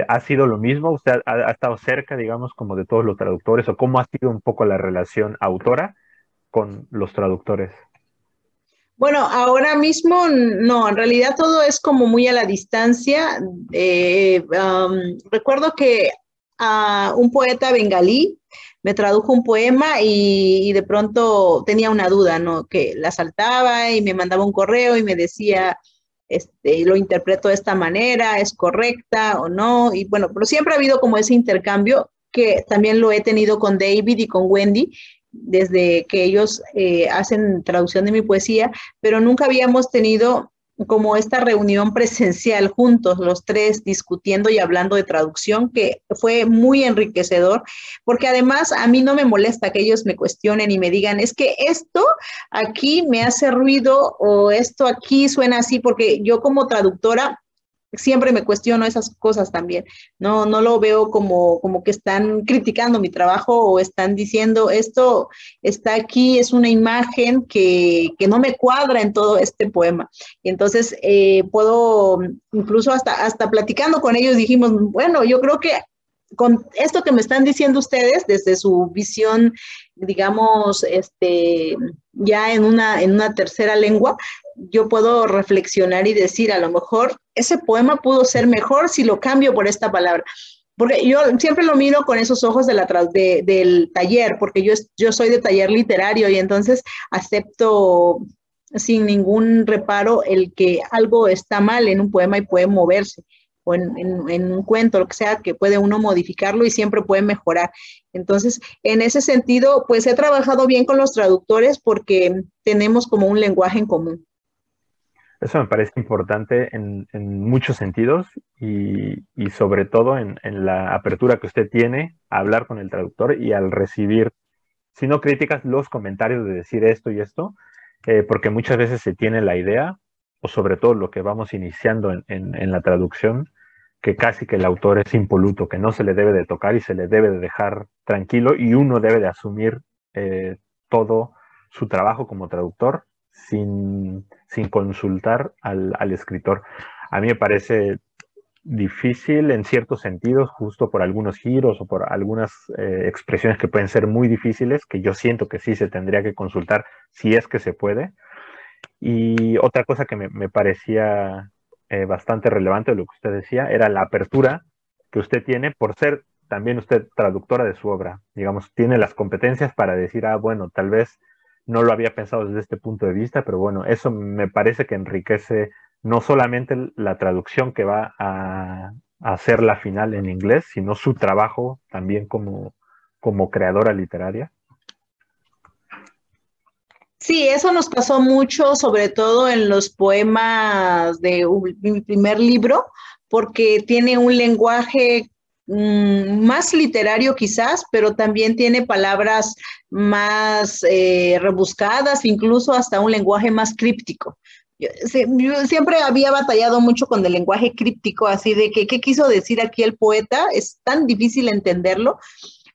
¿Ha sido lo mismo? ¿Usted ha estado cerca, digamos, como de todos los traductores? ¿O cómo ha sido un poco la relación autora con los traductores? Bueno, ahora mismo no, en realidad todo es como muy a la distancia. Recuerdo que un poeta bengalí me tradujo un poema y de pronto tenía una duda, ¿no? Que la saltaba y me mandaba un correo y me decía, lo interpreto de esta manera, ¿es correcta o no? Y bueno, pero siempre ha habido como ese intercambio que también lo he tenido con David y con Wendy desde que ellos hacen traducción de mi poesía, pero nunca habíamos tenido como esta reunión presencial juntos, los tres discutiendo y hablando de traducción, que fue muy enriquecedor, porque además a mí no me molesta que ellos me cuestionen y me digan, es que esto aquí me hace ruido o esto aquí suena así, porque yo como traductora siempre me cuestiono esas cosas también. No lo veo como que están criticando mi trabajo o están diciendo esto está aquí, es una imagen que no me cuadra en todo este poema. Y entonces puedo, incluso hasta platicando con ellos dijimos, bueno, yo creo que con esto que me están diciendo ustedes desde su visión, digamos, ya en una tercera lengua, yo puedo reflexionar y decir, a lo mejor ese poema pudo ser mejor si lo cambio por esta palabra. Porque yo siempre lo miro con esos ojos del taller, porque yo soy de taller literario y entonces acepto sin ningún reparo el que algo está mal en un poema y puede moverse, o en un cuento, lo que sea, que puede uno modificarlo y siempre puede mejorar. Entonces, en ese sentido, pues he trabajado bien con los traductores porque tenemos como un lenguaje en común. Eso me parece importante en muchos sentidos y sobre todo en la apertura que usted tiene a hablar con el traductor y al recibir, si no críticas, los comentarios de decir esto y esto, porque muchas veces se tiene la idea, o sobre todo lo que vamos iniciando en la traducción, que casi que el autor es impoluto, que no se le debe de tocar y se le debe de dejar tranquilo y uno debe de asumir todo su trabajo como traductor sin consultar al escritor. A mí me parece difícil en ciertos sentidos, justo por algunos giros o por algunas expresiones que pueden ser muy difíciles, que yo siento que sí se tendría que consultar si es que se puede. Y otra cosa que me parecía bastante relevante de lo que usted decía era la apertura que usted tiene por ser también usted traductora de su obra. Digamos, tiene las competencias para decir, ah, bueno, tal vez no lo había pensado desde este punto de vista, pero bueno, eso me parece que enriquece no solamente la traducción que va a hacer la final en inglés, sino su trabajo también como creadora literaria. Sí, eso nos pasó mucho, sobre todo en los poemas de mi primer libro, porque tiene un lenguaje más literario quizás, pero también tiene palabras más rebuscadas, incluso hasta un lenguaje más críptico. Yo siempre había batallado mucho con el lenguaje críptico, así de que qué quiso decir aquí el poeta, es tan difícil entenderlo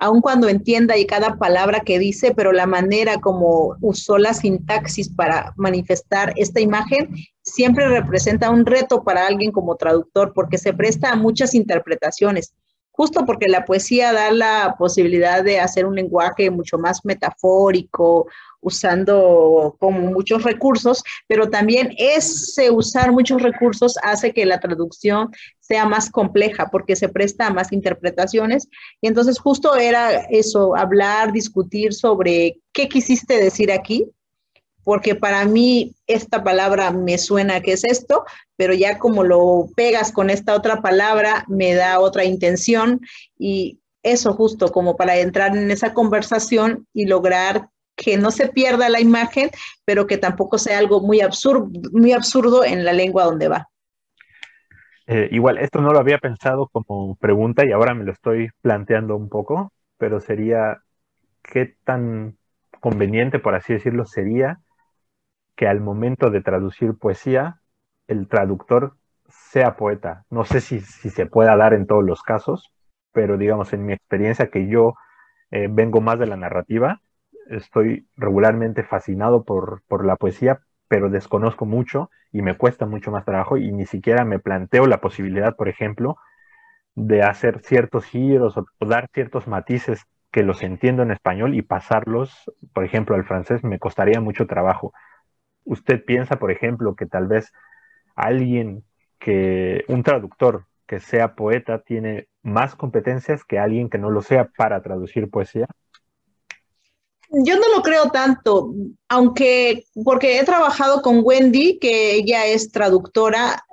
aun cuando entienda y cada palabra que dice, pero la manera como usó la sintaxis para manifestar esta imagen siempre representa un reto para alguien como traductor, porque se presta a muchas interpretaciones, justo porque la poesía da la posibilidad de hacer un lenguaje mucho más metafórico, usando como muchos recursos, pero también ese usar muchos recursos hace que la traducción sea más compleja porque se presta a más interpretaciones. Y entonces justo era eso, hablar, discutir sobre qué quisiste decir aquí, porque para mí esta palabra me suena que es esto, pero ya como lo pegas con esta otra palabra, me da otra intención y eso justo, como para entrar en esa conversación y lograr que no se pierda la imagen, pero que tampoco sea algo muy absurdo en la lengua donde va. Igual, esto no lo había pensado como pregunta y ahora me lo estoy planteando un poco, pero sería, ¿qué tan conveniente, por así decirlo, sería que al momento de traducir poesía, el traductor sea poeta? No sé si se pueda dar en todos los casos, pero digamos, en mi experiencia que yo vengo más de la narrativa, estoy regularmente fascinado por la poesía, pero desconozco mucho y me cuesta mucho más trabajo y ni siquiera me planteo la posibilidad, por ejemplo, de hacer ciertos giros o dar ciertos matices que los entiendo en español y pasarlos, por ejemplo, al francés, me costaría mucho trabajo. ¿Usted piensa, por ejemplo, que tal vez alguien un traductor que sea poeta tiene más competencias que alguien que no lo sea para traducir poesía? Yo no lo creo tanto, aunque porque he trabajado con Wendy, que ella es traductora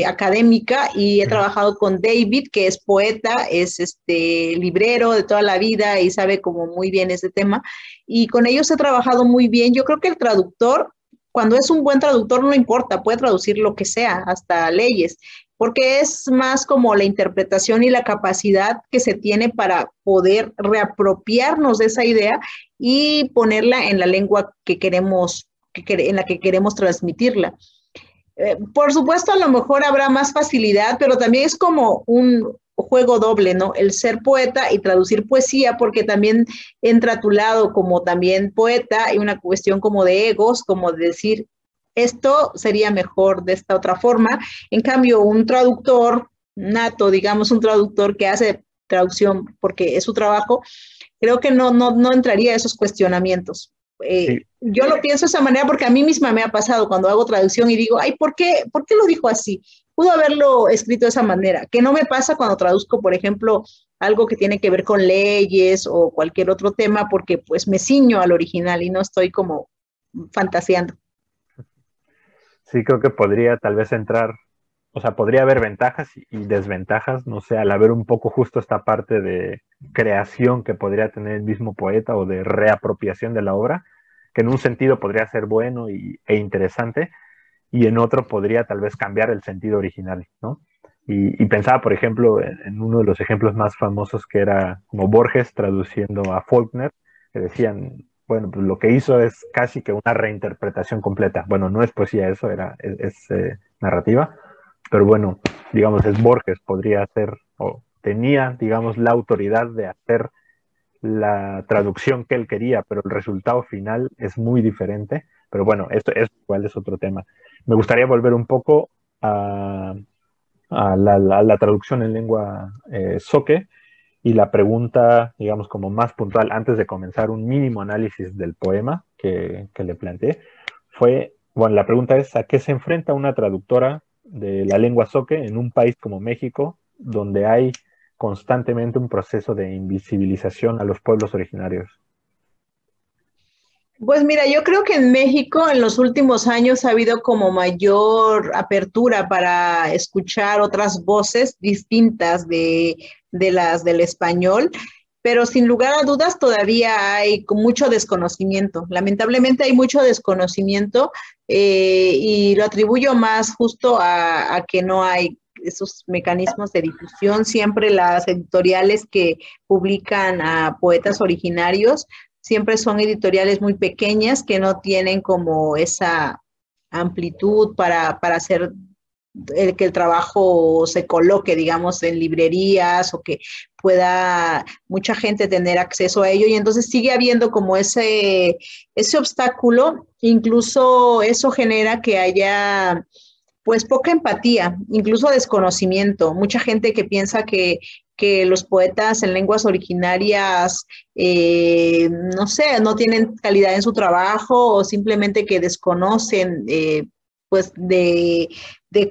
académica, y he trabajado con David, que es poeta, es librero de toda la vida y sabe como muy bien ese tema. Y con ellos he trabajado muy bien. Yo creo que el traductor, cuando es un buen traductor, no importa, puede traducir lo que sea, hasta leyes, porque es más como la interpretación y la capacidad que se tiene para poder reapropiarnos de esa idea y ponerla en la lengua que queremos, en la que queremos transmitirla. Por supuesto, a lo mejor habrá más facilidad, pero también es como un juego doble, ¿no? El ser poeta y traducir poesía, porque también entra a tu lado como también poeta y una cuestión como de egos, como de decir, esto sería mejor de esta otra forma. En cambio, un traductor nato, digamos, un traductor que hace traducción porque es su trabajo, creo que no entraría a esos cuestionamientos. Sí, Yo lo pienso de esa manera porque a mí misma me ha pasado cuando hago traducción y digo, ay, ¿por qué lo dijo así? Pudo haberlo escrito de esa manera, que no me pasa cuando traduzco, por ejemplo, algo que tiene que ver con leyes o cualquier otro tema, porque pues me ciño al original y no estoy como fantaseando. sí creo que podría tal vez entrar, o sea, podría haber ventajas y desventajas, no sé, al haber un poco justo esta parte de creación que podría tener el mismo poeta o de reapropiación de la obra, que en un sentido podría ser bueno e interesante, y en otro podría tal vez cambiar el sentido original, ¿no? Y pensaba, por ejemplo, en uno de los ejemplos más famosos que era como Borges traduciendo a Faulkner, que decían, bueno, pues lo que hizo es casi que una reinterpretación completa. Bueno, no es poesía eso, es narrativa, pero bueno, digamos, es Borges, podría hacer, o tenía, digamos, la autoridad de hacer la traducción que él quería, pero el resultado final es muy diferente. Pero bueno, esto igual es otro tema. Me gustaría volver un poco a la traducción en lengua zoque y la pregunta, digamos, como más puntual, antes de comenzar un mínimo análisis del poema que le planteé, fue, bueno, la pregunta es, ¿a qué se enfrenta una traductora de la lengua zoque en un país como México, donde hay constantemente un proceso de invisibilización a los pueblos originarios? Pues mira, yo creo que en México en los últimos años ha habido como mayor apertura para escuchar otras voces distintas de las del español, pero sin lugar a dudas todavía hay mucho desconocimiento. Lamentablemente hay mucho desconocimiento, y lo atribuyo más justo a que no hay esos mecanismos de difusión. Siempre las editoriales que publican a poetas originarios siempre son editoriales muy pequeñas que no tienen como esa amplitud para hacer que el trabajo se coloque, digamos, en librerías o que pueda mucha gente tener acceso a ello. Y entonces sigue habiendo como ese obstáculo. Incluso eso genera que haya pues poca empatía, incluso desconocimiento. Mucha gente que piensa que los poetas en lenguas originarias, no sé, no tienen calidad en su trabajo o simplemente que desconocen pues de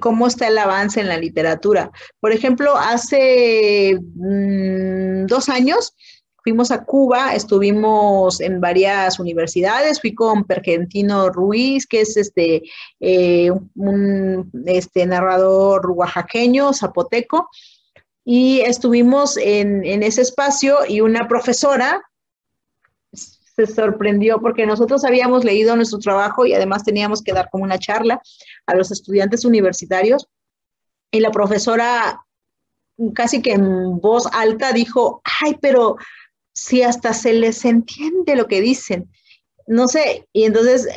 cómo está el avance en la literatura. Por ejemplo, hace 2 años fuimos a Cuba, estuvimos en varias universidades, fui con Pergentino Ruiz, que es un narrador oaxaqueño, zapoteco, y estuvimos en ese espacio y una profesora se sorprendió porque nosotros habíamos leído nuestro trabajo y además teníamos que dar como una charla a los estudiantes universitarios y la profesora casi que en voz alta dijo, ay, pero si hasta se les entiende lo que dicen, no sé, y entonces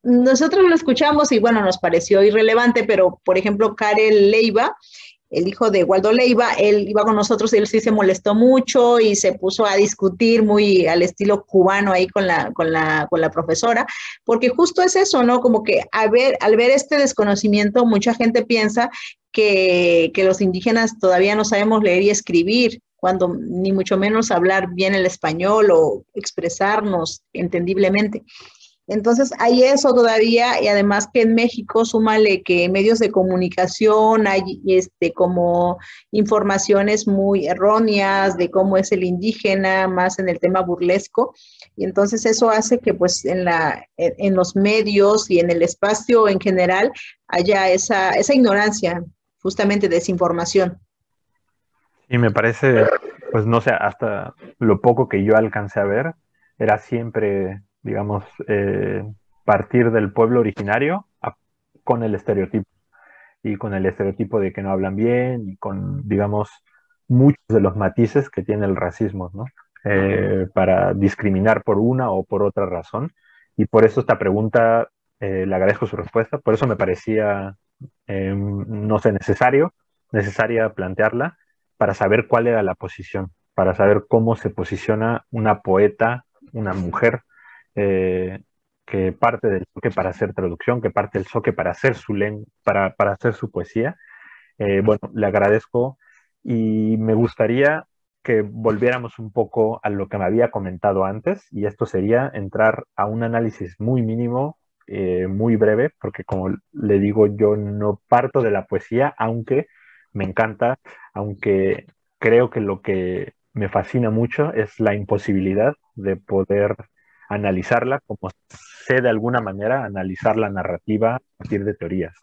nosotros lo escuchamos y bueno, nos pareció irrelevante, pero por ejemplo, Karel Leiva, el hijo de Waldo Leiva, él iba con nosotros y él sí se molestó mucho y se puso a discutir muy al estilo cubano ahí con la profesora, porque justo es eso, ¿no? Como que al ver este desconocimiento, mucha gente piensa que los indígenas todavía no sabemos leer y escribir, cuando ni mucho menos hablar bien el español o expresarnos entendiblemente. Entonces hay eso todavía y además que en México súmale que medios de comunicación hay como informaciones muy erróneas de cómo es el indígena, más en el tema burlesco y entonces eso hace que pues en los medios y en el espacio en general haya esa ignorancia, justamente desinformación. Y me parece, pues no sé, hasta lo poco que yo alcancé a ver, era siempre, digamos, partir del pueblo originario con el estereotipo. Y con el estereotipo de que no hablan bien y con, digamos, muchos de los matices que tiene el racismo, ¿no? Para discriminar por una o por otra razón. Y por eso esta pregunta, le agradezco su respuesta, por eso me parecía, no sé, necesaria plantearla para saber cuál era la posición, para saber cómo se posiciona una poeta, una mujer, eh, que parte del soque para hacer traducción, que parte del soque para hacer su lengua, para hacer su poesía. Bueno, le agradezco y me gustaría que volviéramos un poco a lo que me había comentado antes, y esto sería entrar a un análisis muy mínimo, muy breve, porque como le digo, yo no parto de la poesía, aunque me encanta, aunque creo que lo que me fascina mucho es la imposibilidad de poder analizarla como sé de alguna manera analizar la narrativa a partir de teorías.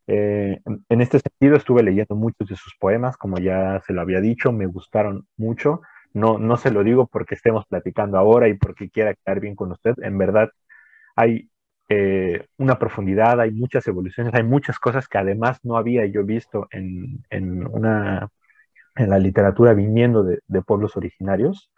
En este sentido, estuve leyendo muchos de sus poemas, como ya se lo había dicho, me gustaron mucho. No, no se lo digo porque estemos platicando ahora y porque quiera quedar bien con usted. En verdad, hay una profundidad, hay muchas evoluciones, hay muchas cosas que además no había yo visto en la literatura viniendo de pueblos originarios.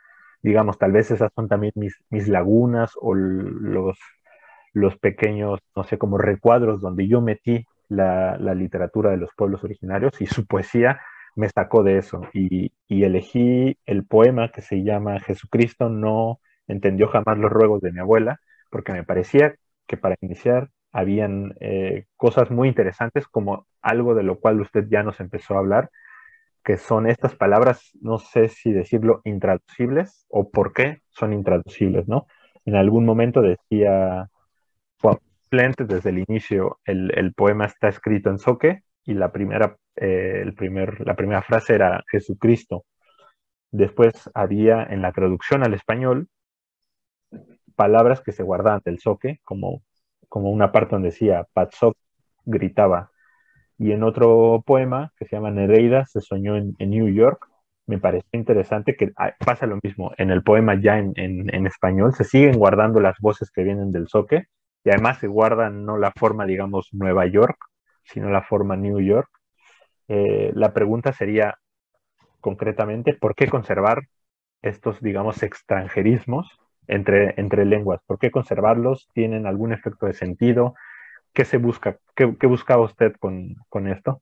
Digamos, tal vez esas son también mis lagunas o los pequeños, no sé, como recuadros donde yo metí la literatura de los pueblos originarios y su poesía me sacó de eso. Y elegí el poema que se llama Jesucristo no entendió jamás los ruegos de mi abuela, porque me parecía que para iniciar habían cosas muy interesantes, como algo de lo cual usted ya nos empezó a hablar, que son estas palabras, no sé si decirlo, intraducibles o por qué son intraducibles, ¿no? En algún momento decía Juan Plente, desde el inicio, el poema está escrito en zoque y la primera frase era Jesucristo. Después había en la traducción al español palabras que se guardaban del zoque, como una parte donde decía Patzok gritaba. Y en otro poema que se llama Nereida, se soñó en New York. Me pareció interesante que pasa lo mismo. En el poema ya en español se siguen guardando las voces que vienen del zoque y además se guardan no la forma, digamos, Nueva York, sino la forma New York. La pregunta sería concretamente, ¿por qué conservar estos, digamos, extranjerismos entre lenguas? ¿Por qué conservarlos? ¿Tienen algún efecto de sentido? ¿Qué se busca? ¿Qué buscaba usted con esto?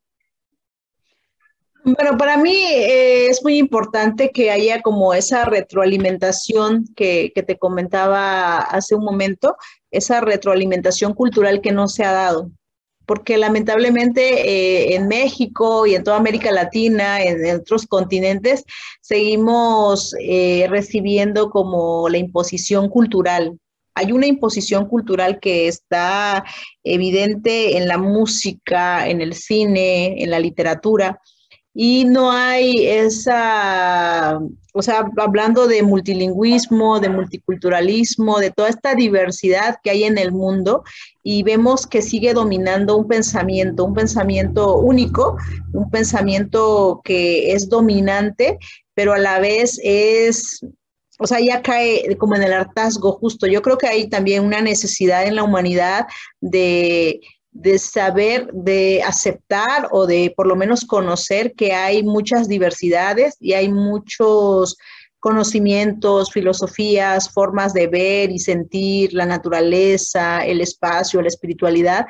Bueno, para mí es muy importante que haya como esa retroalimentación que te comentaba hace un momento, esa retroalimentación cultural que no se ha dado, porque lamentablemente en México y en toda América Latina, en otros continentes, seguimos recibiendo como la imposición cultural. Hay una imposición cultural que está evidente en la música, en el cine, en la literatura y no hay esa, o sea, hablando de multilingüismo, de multiculturalismo, de toda esta diversidad que hay en el mundo, y vemos que sigue dominando un pensamiento único, un pensamiento que es dominante, pero a la vez es, o sea, ya cae como en el hartazgo justo. Yo creo que hay también una necesidad en la humanidad de saber, de aceptar o de por lo menos conocer que hay muchas diversidades y hay muchos conocimientos, filosofías, formas de ver y sentir la naturaleza, el espacio, la espiritualidad,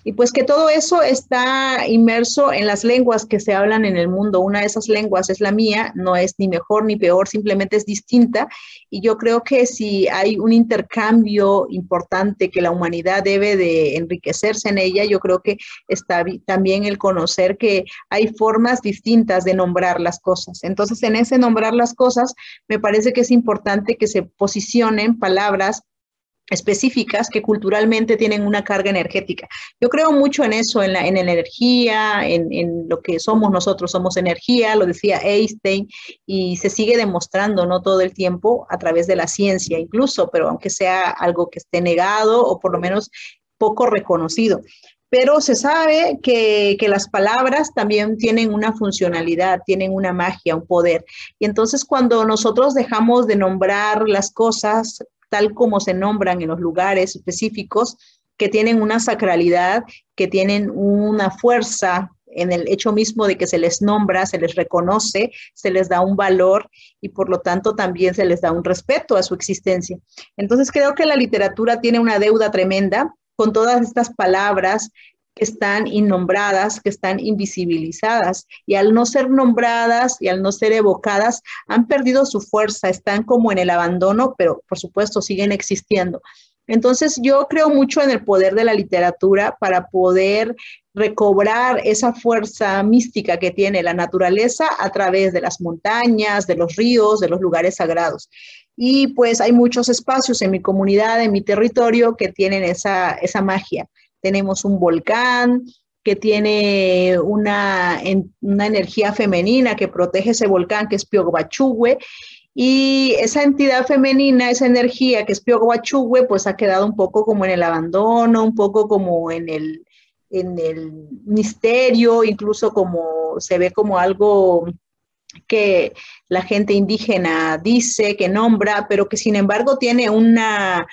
y pues que todo eso está inmerso en las lenguas que se hablan en el mundo. Una de esas lenguas es la mía, no es ni mejor ni peor, simplemente es distinta. Y yo creo que si hay un intercambio importante que la humanidad debe de enriquecerse en ella, yo creo que está también el conocer que hay formas distintas de nombrar las cosas. Entonces, en ese nombrar las cosas, me parece que es importante que se posicionen palabras específicas que culturalmente tienen una carga energética. Yo creo mucho en eso, en la energía, en lo que somos nosotros, somos energía, lo decía Einstein, y se sigue demostrando, ¿no? Todo el tiempo a través de la ciencia incluso, pero aunque sea algo que esté negado o por lo menos poco reconocido. Pero se sabe que las palabras también tienen una funcionalidad, tienen una magia, un poder. Y entonces cuando nosotros dejamos de nombrar las cosas tal como se nombran en los lugares específicos, que tienen una sacralidad, que tienen una fuerza en el hecho mismo de que se les nombra, se les reconoce, se les da un valor y por lo tanto también se les da un respeto a su existencia. Entonces creo que la literatura tiene una deuda tremenda con todas estas palabras que están innombradas, que están invisibilizadas y al no ser nombradas y al no ser evocadas han perdido su fuerza, están como en el abandono, pero por supuesto siguen existiendo. Entonces yo creo mucho en el poder de la literatura para poder recobrar esa fuerza mística que tiene la naturaleza a través de las montañas, de los ríos, de los lugares sagrados. Y pues hay muchos espacios en mi comunidad, en mi territorio, que tienen esa magia. Tenemos un volcán que tiene una energía femenina que protege ese volcán, que es Pioguachugüe, y esa entidad femenina, esa energía que es Pioguachugüe, pues ha quedado un poco como en el abandono, un poco como en el misterio, incluso como se ve como algo que la gente indígena dice, que nombra, pero que sin embargo tiene una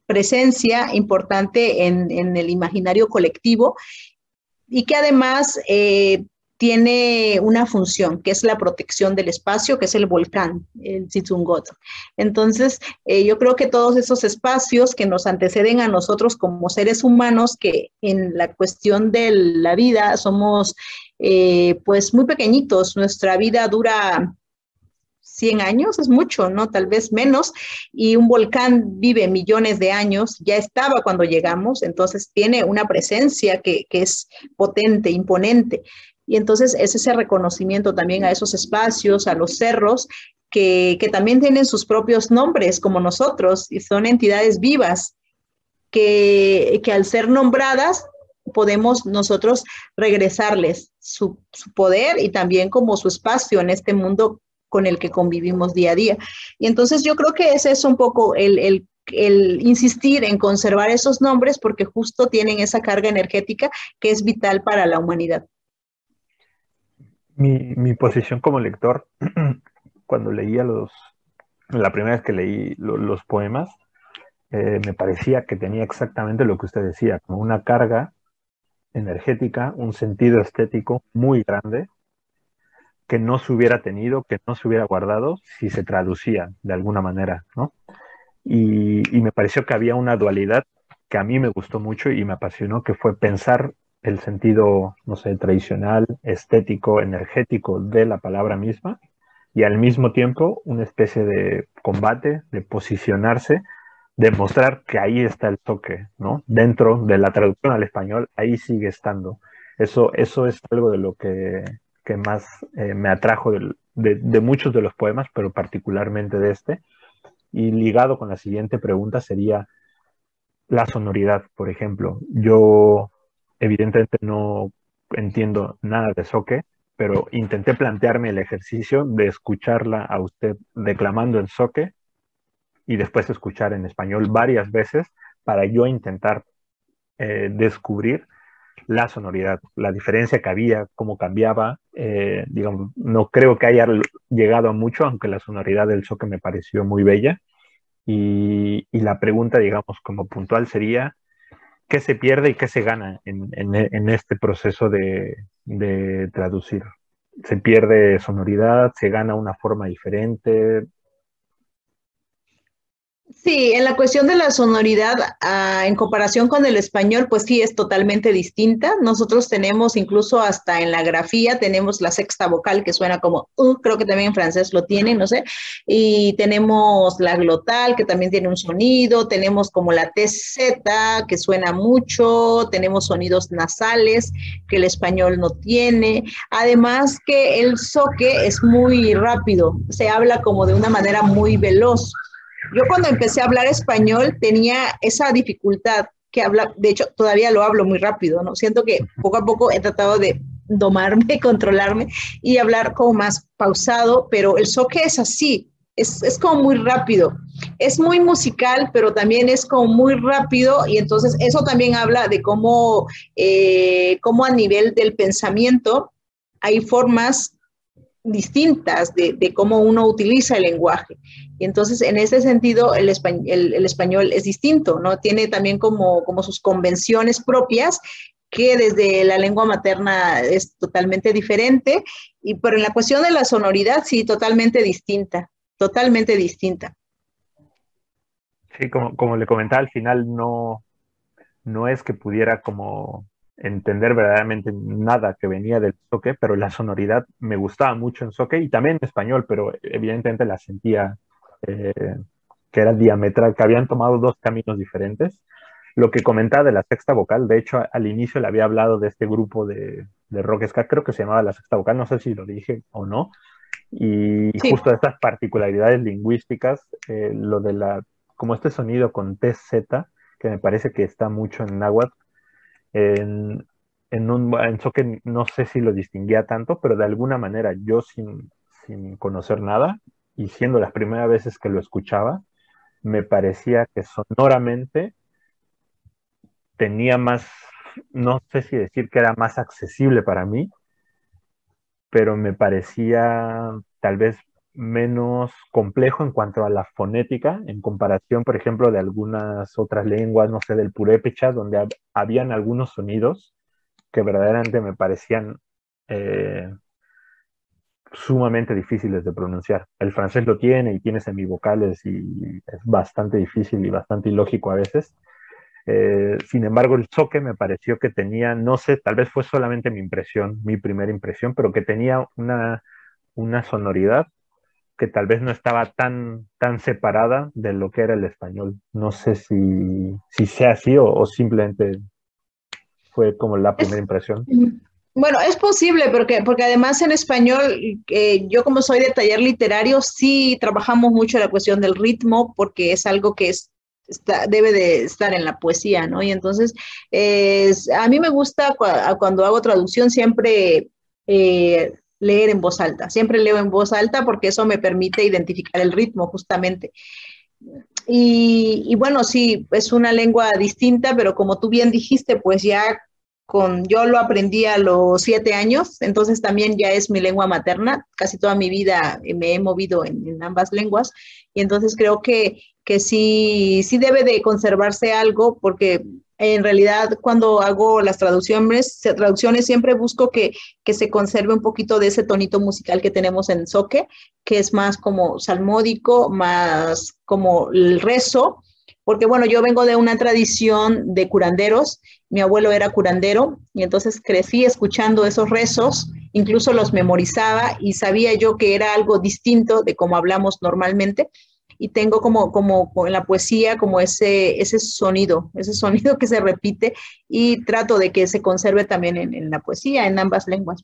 presencia importante en el imaginario colectivo y que además tiene una función, que es la protección del espacio, que es el volcán, el Tzitzungot. Entonces, yo creo que todos esos espacios que nos anteceden a nosotros como seres humanos, que en la cuestión de la vida somos pues muy pequeñitos, nuestra vida dura 100 años, es mucho, ¿no? Tal vez menos, y un volcán vive millones de años, ya estaba cuando llegamos, entonces tiene una presencia que es potente, imponente, y entonces es ese reconocimiento también a esos espacios, a los cerros, que también tienen sus propios nombres, como nosotros, y son entidades vivas, que al ser nombradas, podemos nosotros regresarles su poder y también como su espacio en este mundo con el que convivimos día a día. Y entonces yo creo que ese es un poco el insistir en conservar esos nombres porque justo tienen esa carga energética que es vital para la humanidad. Mi posición como lector, cuando leía la primera vez que leí los poemas, me parecía que tenía exactamente lo que usted decía, como una carga energética, un sentido estético muy grande que no se hubiera tenido, que no se hubiera guardado si se traducía de alguna manera, ¿no? Y me pareció que había una dualidad que a mí me gustó mucho y me apasionó, que fue pensar el sentido, no sé, tradicional, estético, energético de la palabra misma y al mismo tiempo una especie de combate, de posicionarse, de mostrar que ahí está el toque, ¿no? Dentro de la traducción al español, ahí sigue estando. Eso es algo de lo que más me atrajo de muchos de los poemas, pero particularmente de este. Y ligado con la siguiente pregunta sería la sonoridad, por ejemplo. Yo evidentemente no entiendo nada de soque, pero intenté plantearme el ejercicio de escucharla a usted declamando en soque y después escuchar en español varias veces para yo intentar descubrir la sonoridad, la diferencia que había, cómo cambiaba. Digamos, no creo que haya llegado a mucho, aunque la sonoridad del soque me pareció muy bella. Y la pregunta, digamos, como puntual sería, ¿qué se pierde y qué se gana en este proceso de traducir? ¿Se pierde sonoridad? ¿Se gana una forma diferente? Sí, en la cuestión de la sonoridad, en comparación con el español, pues sí es totalmente distinta. Nosotros tenemos incluso hasta en la grafía, tenemos la sexta vocal que suena como creo que también en francés lo tienen, no sé, y tenemos la glotal que también tiene un sonido, tenemos como la TZ que suena mucho, tenemos sonidos nasales que el español no tiene. Además que el soque es muy rápido, se habla como de una manera muy veloz. Yo cuando empecé a hablar español tenía esa dificultad que habla, de hecho todavía lo hablo muy rápido, ¿no? Siento que poco a poco he tratado de domarme, controlarme y hablar como más pausado, pero el soque es así, es como muy rápido, es muy musical, pero también es como muy rápido y entonces eso también habla de cómo a nivel del pensamiento hay formas distintas de cómo uno utiliza el lenguaje. Y entonces, en ese sentido, el español es distinto, ¿no? Tiene también como sus convenciones propias que desde la lengua materna es totalmente diferente, pero en la cuestión de la sonoridad, sí, totalmente distinta, totalmente distinta. Sí, como le comentaba, al final no es que pudiera como entender verdaderamente nada que venía del soque, pero la sonoridad me gustaba mucho en soque y también en español, pero evidentemente la sentía eh, que era diametral, que habían tomado dos caminos diferentes. Lo que comentaba de la sexta vocal, de hecho al inicio le había hablado de este grupo de rock ska, creo que se llamaba la sexta vocal, no sé si lo dije o no, y Sí. justo estas particularidades lingüísticas, lo de como este sonido con TZ, que me parece que está mucho en náhuatl, en, en Soque no sé si lo distinguía tanto, pero de alguna manera yo sin conocer nada y siendo las primeras veces que lo escuchaba, me parecía que sonoramente tenía más, no sé si decir que era más accesible para mí, pero me parecía tal vez menos complejo en cuanto a la fonética, en comparación, por ejemplo, de algunas otras lenguas, no sé, del purépecha, donde habían algunos sonidos que verdaderamente me parecían eh, sumamente difíciles de pronunciar. El francés lo tiene y tiene semivocales y es bastante difícil y bastante ilógico a veces. Sin embargo, el soque me pareció que tenía, no sé, tal vez fue solamente mi impresión, mi primera impresión, pero que tenía una sonoridad que tal vez no estaba tan separada de lo que era el español. No sé si sea así o simplemente fue como la primera Es, impresión. bueno, es posible porque además en español, yo como soy de taller literario, sí trabajamos mucho la cuestión del ritmo porque es algo que debe de estar en la poesía, ¿no? Y entonces, a mí me gusta cuando hago traducción siempre leer en voz alta, siempre leo en voz alta porque eso me permite identificar el ritmo justamente. Y bueno, sí, es una lengua distinta, pero como tú bien dijiste, pues ya yo lo aprendí a los 7 años, entonces también ya es mi lengua materna. Casi toda mi vida me he movido en ambas lenguas y entonces creo que sí debe de conservarse algo porque en realidad cuando hago las traducciones siempre busco que se conserve un poquito de ese tonito musical que tenemos en Soque, que es más como salmódico, más como el rezo, porque bueno, yo vengo de una tradición de curanderos, mi abuelo era curandero y entonces crecí escuchando esos rezos, incluso los memorizaba y sabía yo que era algo distinto de como hablamos normalmente y tengo como en la poesía como ese sonido que se repite y trato de que se conserve también en la poesía, en ambas lenguas.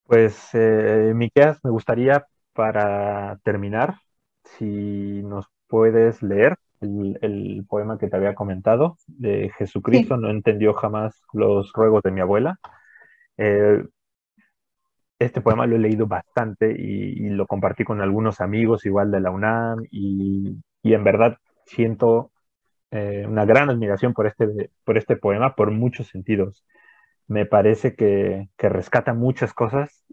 Pues, Miqueas, me gustaría para terminar, si nos puedes leer el poema que te había comentado, de Jesucristo Sí. no entendió jamás los ruegos de mi abuela. Eh, este poema lo he leído bastante y lo compartí con algunos amigos igual de la UNAM y en verdad siento una gran admiración por este poema por muchos sentidos. Me parece que rescata muchas cosas,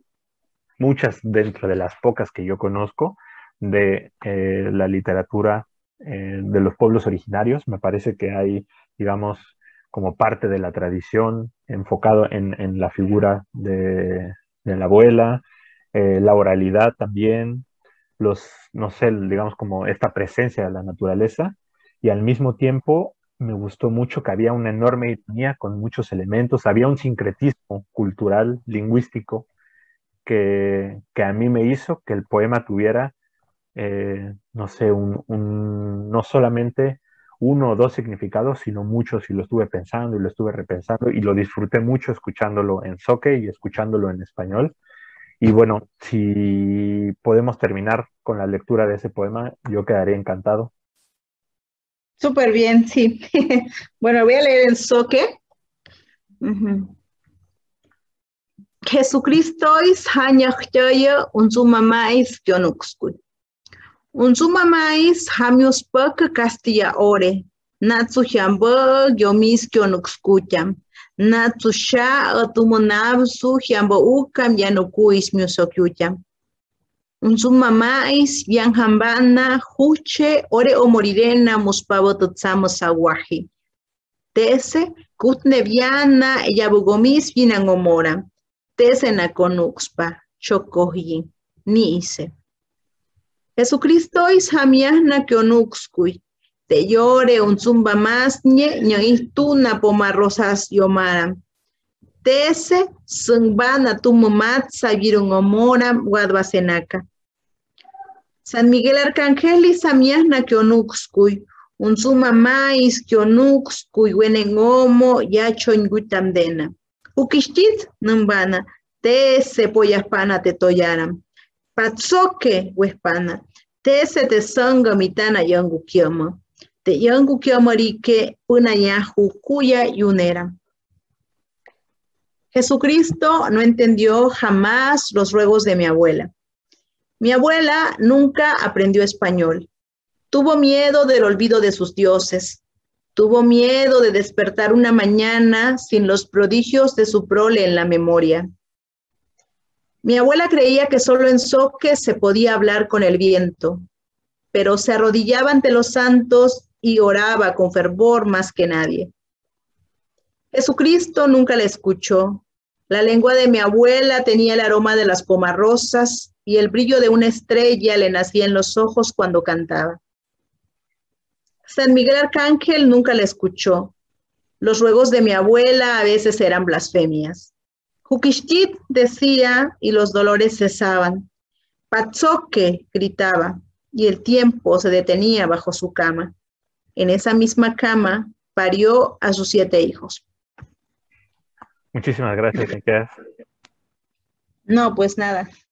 muchas dentro de las pocas que yo conozco de la literatura de los pueblos originarios. Me parece que hay, digamos, como parte de la tradición enfocado en la figura de la abuela, la oralidad también, no sé, digamos como esta presencia de la naturaleza y al mismo tiempo me gustó mucho que había una enorme ironía con muchos elementos, había un sincretismo cultural, lingüístico, que a mí me hizo que el poema tuviera, no sé, no solamente uno o dos significados, sino muchos, y lo estuve pensando y lo estuve repensando y lo disfruté mucho escuchándolo en zoque y escuchándolo en español. Y bueno, si podemos terminar con la lectura de ese poema, yo quedaré encantado. Súper bien, sí. Bueno, voy a leer el soque. Ujú. Jesucristois hañajtaya unzumamais yonuxkuy. Unzumamais hamius pak castilla ore. Natsu jamba yomis yonuxkucham. Natsu sha atumonabsu jamba ukam yanukuis miusokyucham. Unzumamais yanjambana huche ore omorirena muspavo tutsamos aguaji. Tese kutneviana yabugomis vinangomora. Tese nakonuxpa chokoji niise. Jesucristo is hamiahna kionuxkui. Te llore un zumba más ñoitu napomarrosas yomara. Tese sungbana tumumat sabirun omora guadbasenaca. San Miguel Arcángelis hamiahna kionuxkui. Un suma mais kionuxkui wenengomo yachoñguitamdena. Ukishtit numbana. Tese poyaspana te toyaram. Patsoke huespana, te se te sanga mitana yangu kioma, te yangu kioma rike una yahu cuya yunera. Jesucristo no entendió jamás los ruegos de mi abuela. Mi abuela nunca aprendió español. Tuvo miedo del olvido de sus dioses. Tuvo miedo de despertar una mañana sin los prodigios de su prole en la memoria. Mi abuela creía que solo en zoque se podía hablar con el viento, pero se arrodillaba ante los santos y oraba con fervor más que nadie. Jesucristo nunca la escuchó. La lengua de mi abuela tenía el aroma de las pomarrosas y el brillo de una estrella le nacía en los ojos cuando cantaba. San Miguel Arcángel nunca la escuchó. Los ruegos de mi abuela a veces eran blasfemias. Jukishtit decía y los dolores cesaban. Patzoque gritaba y el tiempo se detenía bajo su cama. En esa misma cama parió a sus 7 hijos. Muchísimas gracias, Miquel. No, pues nada.